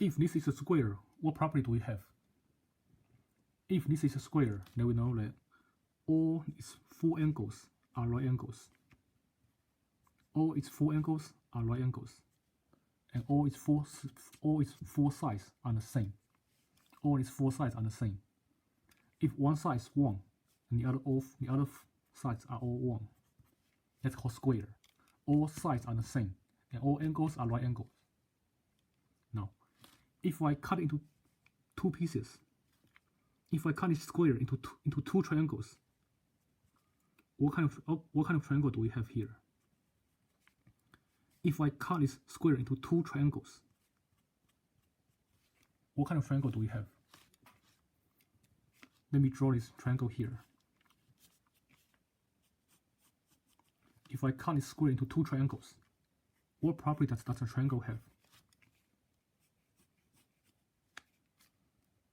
If this is a square, what property do we have? If this is a square, then we know that all its four angles are right angles. All its four angles are right angles. And all its four sides are the same. All its four sides are the same. If one side is 1 and the other sides are all 1, that's called square. All sides are the same and all angles are right angles. Now, if I cut it into two pieces, if I cut this square into two triangles, what kind of triangle do we have here? If I cut this square into two triangles, what kind of triangle do we have? Let me draw this triangle here. If I cut this square into two triangles, what property does the triangle have?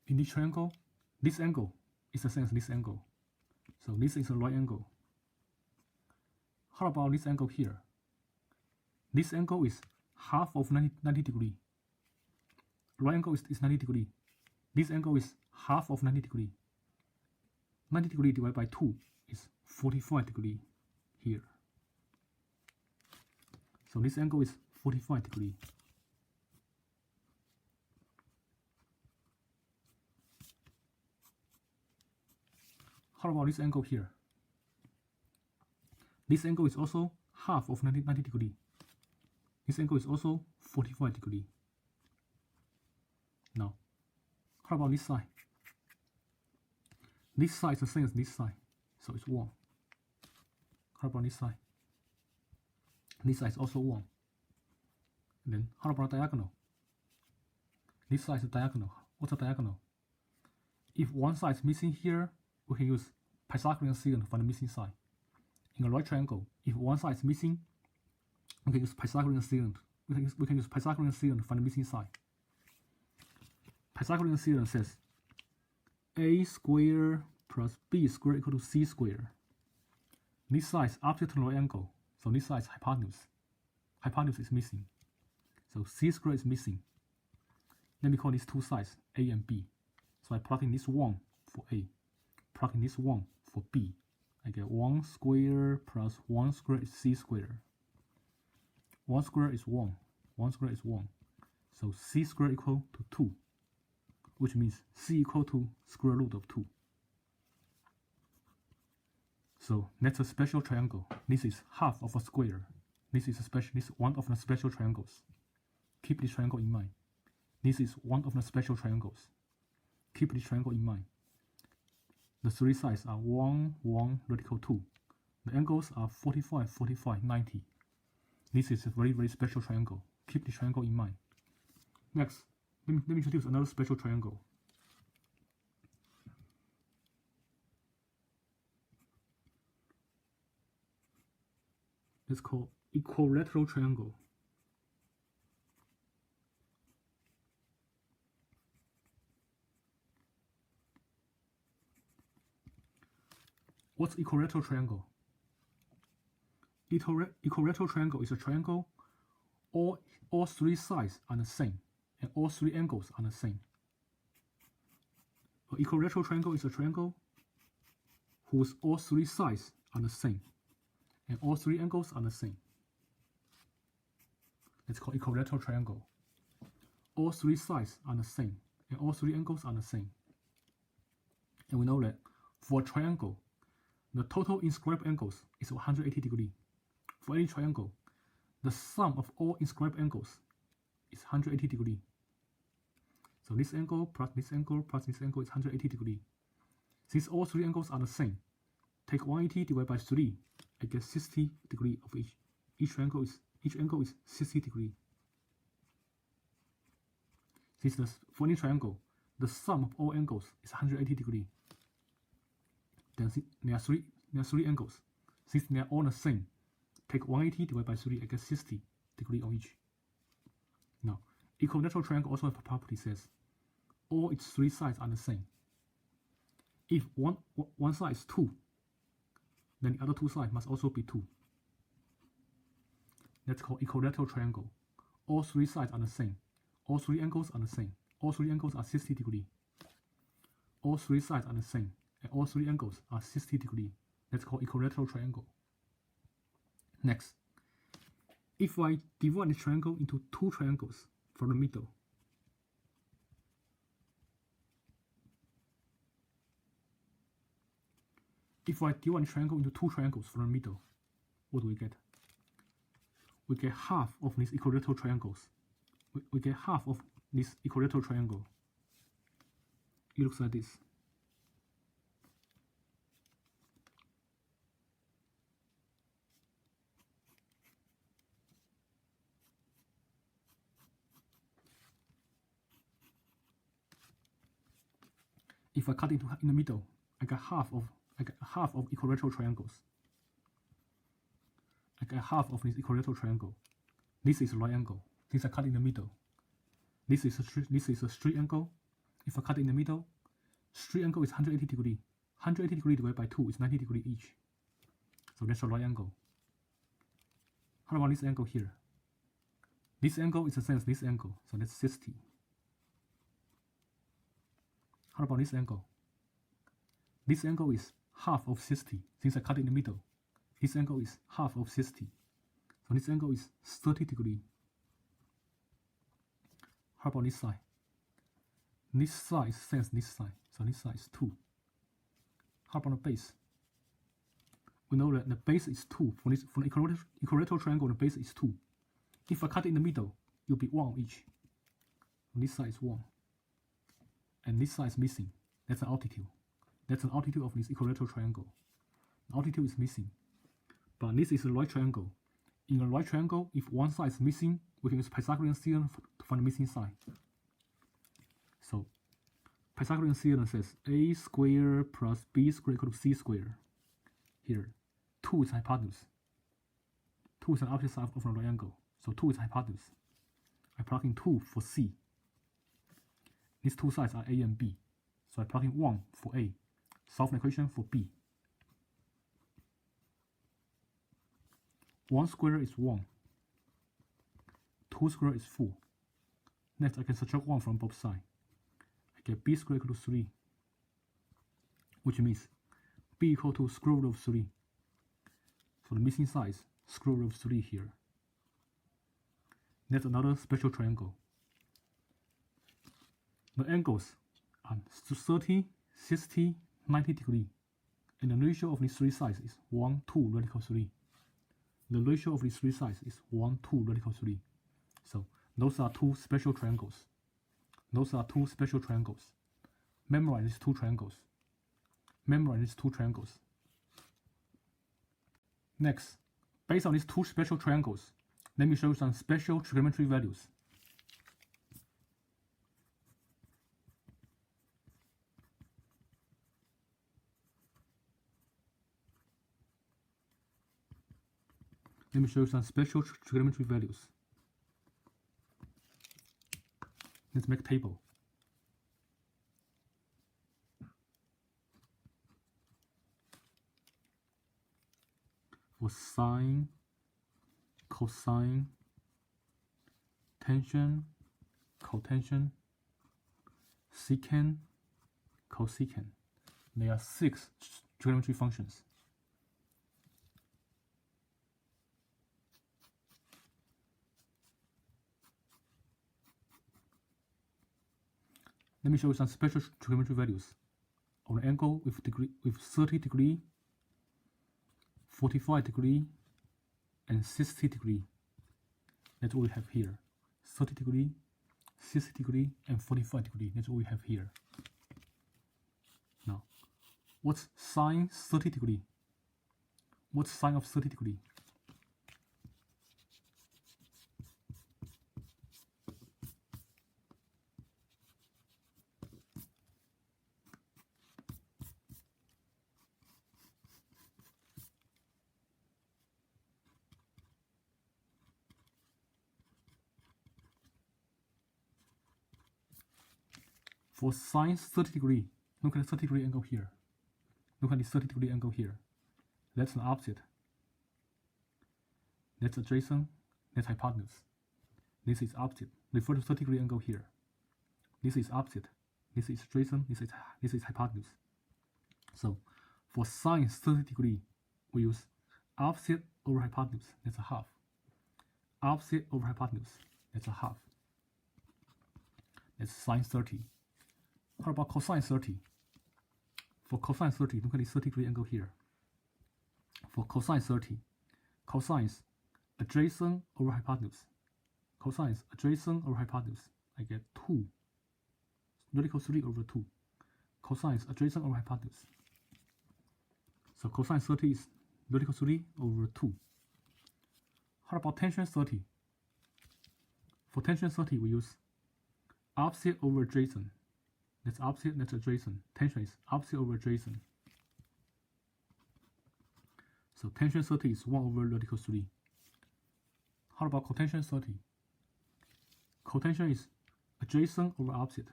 In this triangle, this angle is the same as this angle. So this is a right angle. How about this angle here? This angle is half of 90 degrees. Right angle is 90 degrees. This angle is half of 90 degrees. 90 degrees divided by 2 is 45 degrees here. So this angle is 45 degrees. How about this angle here? This angle is also half of 90 degrees. This angle is also 45 degrees. Now, how about this side? This side is the same as this side, so it's 1. How about this side? This side is also 1. And then, how about diagonal? This side is a diagonal. What's a diagonal? If one side is missing here, we can use Pythagorean Theorem to find the missing side. In a right triangle, if one side is missing, we can use Pythagorean Theorem. We can use Pythagorean Theorem to find the missing side. Pythagorean Theorem says a squared plus b squared equal to c squared. This side is opposite to the right angle, so this side is hypotenuse. Hypotenuse is missing, so c squared is missing. Let me call these two sides a and b. So I plug in this 1 for a, plug in this 1 for b. I get 1 squared plus 1 squared is c squared. 1 squared is 1. 1 squared is 1. So c squared equal to 2, which means c equal to square root of 2. So that's a special triangle. This is half of a square. This is one of the special triangles. Keep this triangle in mind. This is one of the special triangles. Keep this triangle in mind. The three sides are 1, 1, radical 2. The angles are 45, 45, 90. This is a very, very special triangle. Keep this triangle in mind. Next, let me introduce another special triangle. It's called Equilateral Triangle. What's equilateral triangle? Equilateral triangle is a triangle all three sides are the same and all three angles are the same. An equilateral triangle is a triangle whose all three sides are the same and all three angles are the same. It's called equilateral triangle. All three sides are the same and all three angles are the same. And we know that for a triangle, the total inscribed angles is 180 degrees. For any triangle, the sum of all inscribed angles is 180 degrees. So this angle plus this angle plus this angle is 180 degrees. Since all three angles are the same, take 180 divided by 3, I get 60 degrees of each. Each angle is 60 degrees. Since for any triangle, the sum of all angles is 180 degrees. Then there are three angles. Since they are all the same, take 180 divided by 3, I get 60 degrees on each. Now, equilateral triangle also have a property says all its three sides are the same. If one side is 2, then the other two sides must also be 2. That's called equilateral triangle. All three sides are the same. All three angles are the same. All three angles are 60 degrees. All three sides are the same. And all three angles are 60 degrees. That's called equilateral triangle. Next, if I divide the triangle into two triangles from the middle, if I divide the triangle into two triangles from the middle, what do we get? We get half of these equilateral triangles. We get half of this equilateral triangle. It looks like this. If I cut it in the middle, I get half of equilateral triangles. I get half of this equilateral triangle. This is a right angle. Since I cut in the middle, this is a straight angle. If I cut in the middle, straight angle is 180 degrees. 180 degrees divided by 2 is 90 degrees each. So that's a right angle. How about this angle here? This angle is the same as this angle, so that's 60. How about this angle? This angle is half of 60. Since I cut in the middle, this angle is half of 60. So this angle is 30 degrees. How about this side? This side is the same as this side, so this side is 2. How about the base? We know that the base is 2. For the equilateral triangle, the base is 2. If I cut it in the middle, it will be 1 on each. And this side is 1. And this side is missing. That's an altitude. That's an altitude of this equilateral triangle. The altitude is missing. But this is a right triangle. In a right triangle, if one side is missing, we can use Pythagorean Theorem to find the missing side. So, Pythagorean Theorem says a squared plus b squared equal to c squared. Here, 2 is hypotenuse. 2 is an opposite side of the right angle. So 2 is hypotenuse. I plug in 2 for c. these two sides are A and B. So I plug in 1 for A, solve an equation for B. 1 squared is 1. 2 squared is 4. Next, I can subtract 1 from both sides. I get B squared equal to 3, which means B equal to square root of 3. So the missing side is square root of 3 here. Next, another special triangle. The angles are 30, 60, 90 degrees, and the ratio of these three sides is 1, 2, radical 3. The ratio of these three sides is 1, 2, radical 3. So those are two special triangles. Those are two special triangles. Memorize these two triangles. Memorize these two triangles. Next, based on these two special triangles, let me show you some special trigonometry values. Let me show you some special trigonometry values. Let's make a table. For sine, cosine, tangent, cotension, secant, cosecant. There are 6 trigonometry functions. Let me show you some special trigonometry values of an angle with 30 degree, 45 degree, and 60 degree. That's what we have here. 30 degree, 60 degree, and 45 degree. That's what we have here. Now, what's sine 30 degree? What's sine of 30 degree? For sine 30 degree, look at the 30 degree angle here. Look at the 30 degree angle here. That's an opposite. That's adjacent. That's hypotenuse. This is opposite. Refer to 30 degree angle here. This is opposite. This is adjacent. This is hypotenuse. So for sine 30 degree, we use opposite over hypotenuse. That's a half. Opposite over hypotenuse. That's a half. That's sine 30. How about cosine 30? For cosine 30, look at the 30 degree angle here. For cosine 30, cosine is adjacent over hypotenuse. Cosine is adjacent over hypotenuse. I get 2. Radical 3 over 2. Cosine is adjacent over hypotenuse. So cosine 30 is radical 3 over 2. How about tangent 30? For tangent 30, we use opposite over adjacent. That's opposite, that's adjacent. Tangent is opposite over adjacent. So tangent 30 is 1 over radical 3. How about cotension 30? Cotension is adjacent over opposite.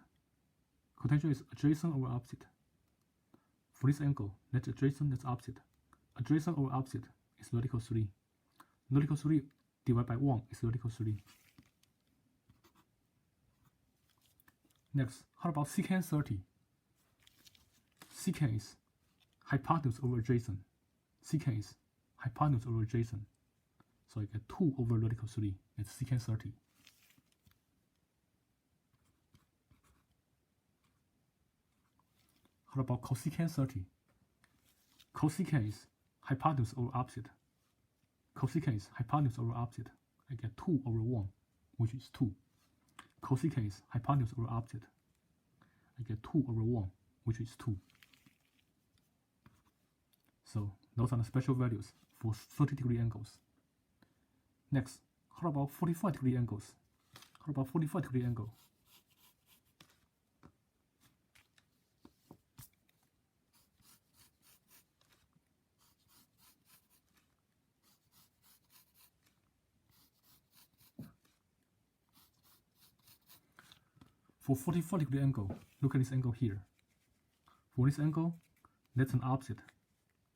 Cotension is adjacent over opposite. For this angle, that's adjacent, that's opposite. Adjacent over opposite is radical 3. Radical 3 divided by 1 is radical 3. Next, how about secant 30? Secant is hypotenuse over adjacent. Secant is hypotenuse over adjacent. So I get 2 over radical 3. It's secant 30. How about cosecant 30? Cosecant is hypotenuse over opposite. Cosecant is hypotenuse over opposite. I get 2 over 1, which is 2. Cosecant is hypotenuse over opposite. I get 2 over 1, which is 2. So those are the special values for 30 degree angles. Next, how about 45 degree angles? How about 45 degree angle? For 45-degree angle, look at this angle here. For this angle, that's an opposite,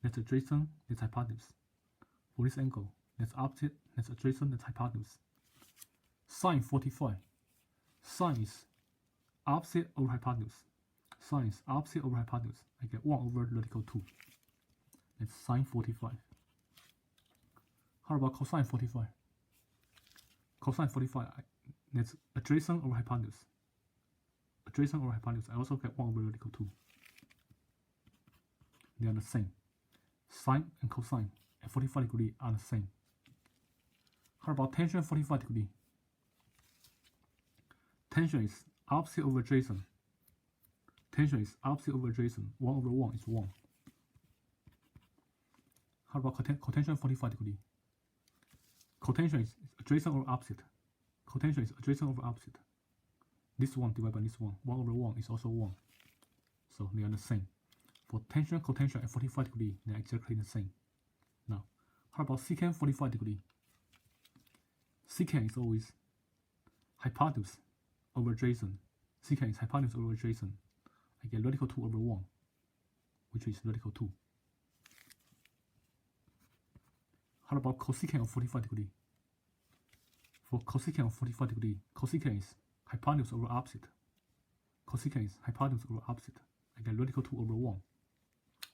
that's adjacent, that's hypotenuse. For this angle, that's opposite, that's adjacent, that's hypotenuse. Sine 45. Sine is opposite over hypotenuse. Sine is opposite over hypotenuse. I get 1 over radical 2. That's sine 45. How about cosine 45? Cosine 45, that's adjacent over hypotenuse. Adjacent over hypotenuse, I also get 1 over radical 2. They are the same. Sine and cosine at 45 degree are the same. How about tangent 45 degree? Tangent is opposite over adjacent. Tangent is opposite over adjacent. 1 over 1 is 1. How about cotangent 45 degree? Cotangent is adjacent over opposite. Cotangent is adjacent over opposite. This one divided by this one. 1 over 1 is also 1. So they are the same. For tangent, cotangent at 45 degree, they are exactly the same. Now, how about secant 45 degree? Secant is always hypotenuse over adjacent. Secant is hypotenuse over adjacent. I get radical 2 over 1, which is radical 2. How about cosecant of 45 degree? For cosecant of 45 degree, cosecant is hypotenuse over opposite. Cosecant is hypotenuse over opposite. I get radical 2 over 1,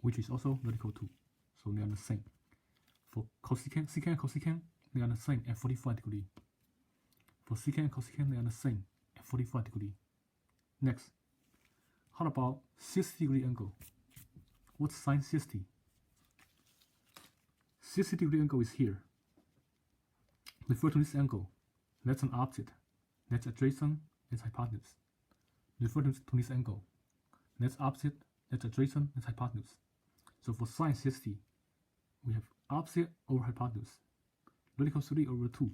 which is also radical 2. So they are the same. For cosecant, secant, and cosecant, they are the same at 45 degree. For secant and cosecant, they are the same at 45 degree. Next, how about 60 degree angle? What's sine 60? 60 degree angle is here. Refer to this angle. That's an opposite. That's adjacent. That's hypotenuse. Refer to this angle. That's opposite. That's adjacent. That's hypotenuse. So for sine 60, we have opposite over hypotenuse. Radical 3 over 2.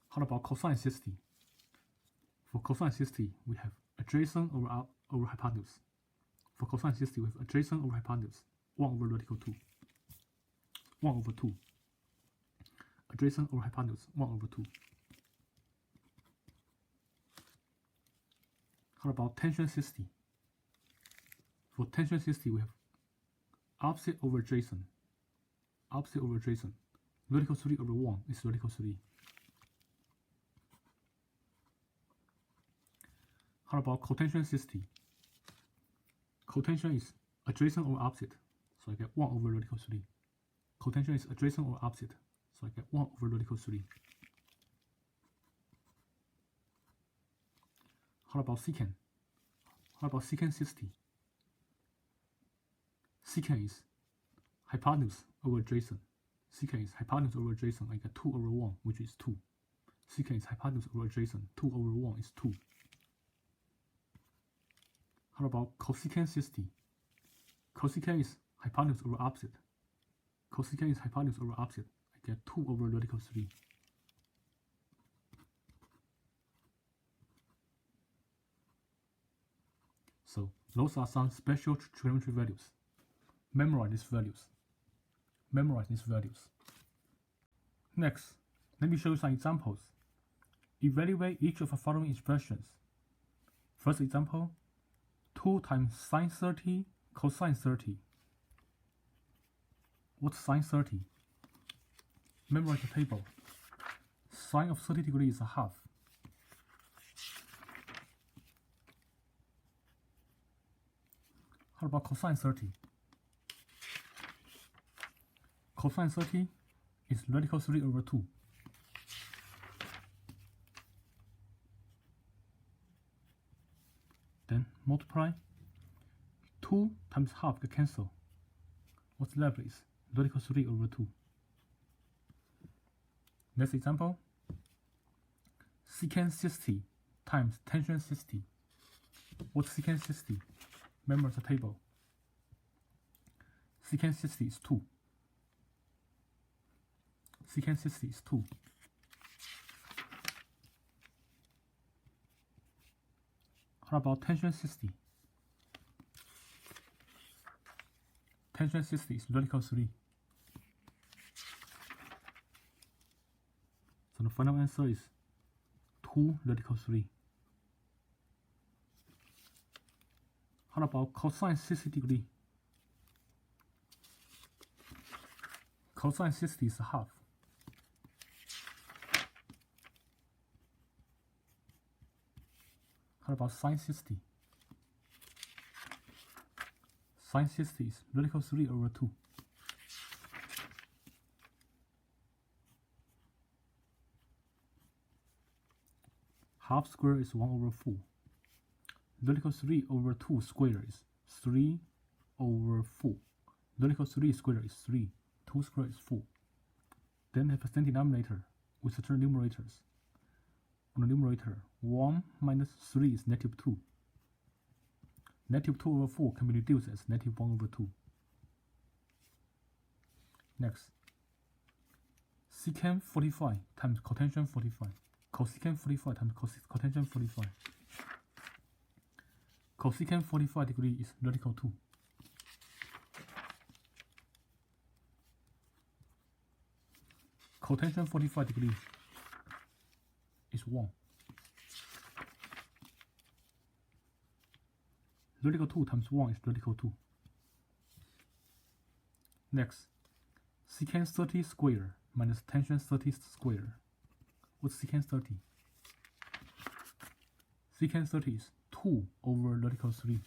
How about cosine 60? For cosine 60, we have adjacent over hypotenuse. For cosine 60, we have adjacent over hypotenuse. 1 over radical 2. 1 over 2. Adjacent over hypotenuse. 1 over 2. How about tangent 60? For tangent 60, we have opposite over adjacent. Opposite over adjacent. Radical 3 over 1 is radical 3. How about cotangent 60? Cotangent is adjacent over opposite, so I get 1 over radical 3. Cotangent is adjacent over opposite, so I get 1 over radical 3. How about secant? How about secant 60? Secant is hypotenuse over adjacent. Secant is hypotenuse over adjacent. I get 2 over 1, which is 2. Secant is hypotenuse over adjacent. 2 over 1 is 2. How about cosecant 60? Cosecant is hypotenuse over opposite. Cosecant is hypotenuse over opposite. I get 2 over radical 3. So those are some special trigonometry values. Memorize these values. Memorize these values. Next, let me show you some examples. Evaluate each of the following expressions. First example, 2 times sine 30 cosine 30. What's sine 30? Memorize the table. Sine of 30 degrees is a half. How about cosine 30? Cosine 30 is radical 3 over 2. Then multiply. 2 times half get cancel. What's left is radical 3 over 2. Next example. Secant 60 times tangent 60. What's secant 60? Memorize the table. Secant 60 is 2. Secant 60 is 2. How about tangent 60? Tangent 60 is radical 3. final answer is 2 radical 3. How about cosine 60 degree? Cosine 60 is half. How about sine 60? Sine 60 is radical 3 over 2. Half square is 1 over 4. Radical 3 over 2 square is 3 over 4. Radical 3 square is 3. 2 square is 4. Then have the same denominator with the numerators. On the numerator, 1 minus 3 is negative 2. Negative 2 over 4 can be reduced as negative 1 over 2. Next, secant 45 times cotension 45. Cosecant 45 times cotension 45. Cosecant 45 degree is radical 2. Cotension 45 degree is 1. Radical 2 times 1 is radical 2. Next, secant 30 square minus tension 30 square. What's secant 30? Secant 30 is 2 over radical 3.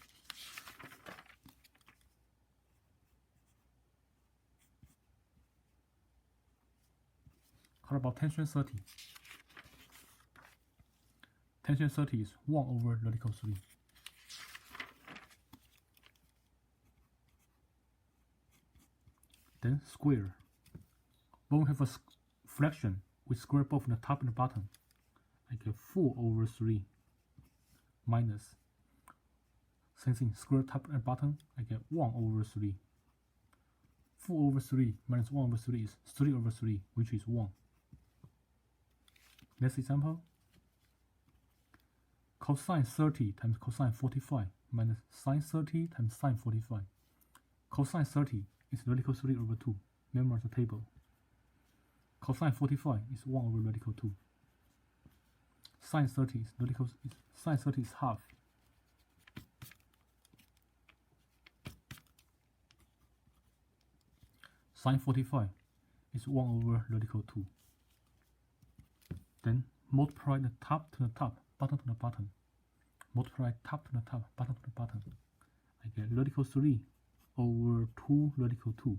How about tension 30? Tension 30 is 1 over radical 3. Then square. When we have a fraction, we square both the top and the bottom. I get 4 over 3 minus, same thing, square top and bottom, I get 1 over 3. 4 over 3 minus 1 over 3 is 3 over 3, which is 1. Next example. Cosine 30 times cosine 45 minus sine 30 times sine 45. Cosine 30 is radical 3 over 2. Memorize the table. Cosine 45 is 1 over radical 2. Sine 30 is half. Sine 45 is 1 over radical 2. Then multiply the top to the top, bottom to the bottom. Multiply top to the top, bottom to the bottom. I get radical 3 over 2 radical 2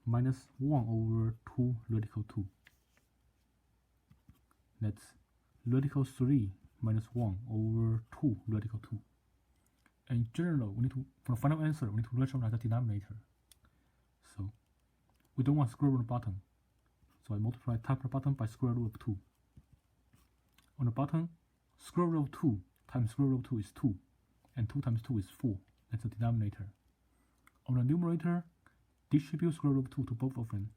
minus 1 over 2 radical 2. That's radical 3 minus 1 over 2 radical 2. And in general, we need to, for the final answer, we need to rationalize the denominator. So we don't want square root on the bottom. So I multiply top to bottom by square root of 2. On the bottom, square root of 2 times square root of 2 is 2. And 2 times 2 is 4. That's the denominator. On the numerator, distribute square root of 2 to both of them.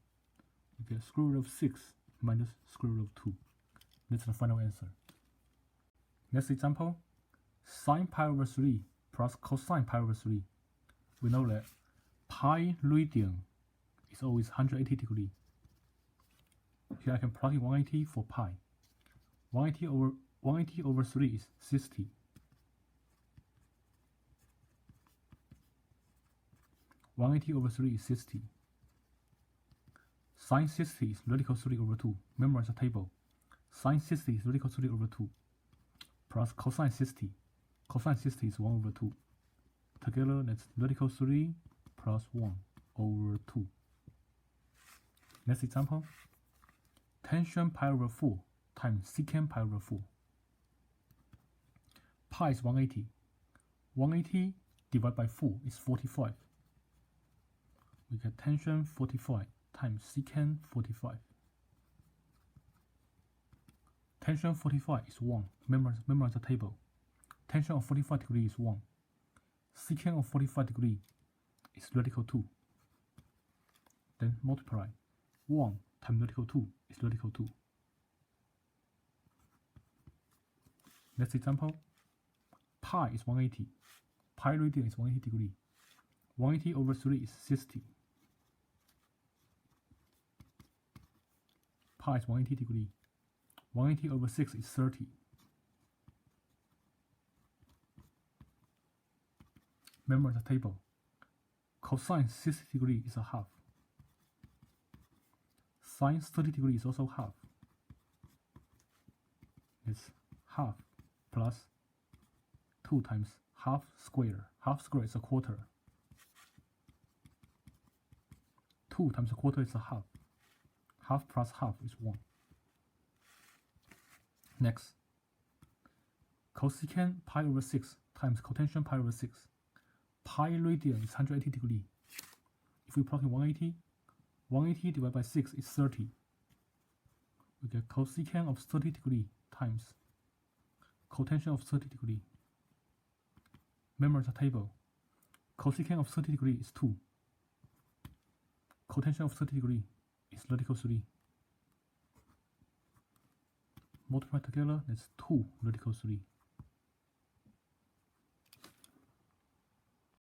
You get square root of 6 minus square root of 2. That's the final answer. Next example, sine pi over 3 plus cosine pi over 3. We know that pi radian is always 180 degrees. Here I can plug in 180 for pi. 180 over 3 is 60. Over 3 is 60. Sine 60 is radical 3 over 2. Memorize the table. Sine 60 is radical 3 over 2. Plus cosine 60. Cosine 60 is 1 over 2. Together, that's radical 3 plus 1 over 2. Next example. Tension pi over 4 times secant pi over 4. Pi is 180. 180 divided by 4 is 45. We get tension 45 times secant 45. Tension 45 is 1. Memorize the table. Tension of 45 degrees is 1. Secant of 45 degrees is radical 2. Then multiply. 1 times radical 2 is radical 2. Next example. Pi is 180. Pi radian is 180 degrees. 180 over 3 is 60. Pi is 180 degrees. 180 over 6 is 30. Remember the table. Cosine 60 degrees is a half. Sine 30 degrees is also half. It's half plus 2 times half square. Half square is a quarter. 2 times a quarter is a half. Half plus half is 1. Next, cosecant pi over 6 times cotension pi over 6. Pi radian is 180 degrees. If we plug in 180, 180 divided by 6 is 30. We get cosecant of 30 degrees times cotension of 30 degrees. Remember the table. Cosecant of 30 degrees is 2. Cotension of 30 degrees is radical 3. Multiply together, that's 2 radical 3.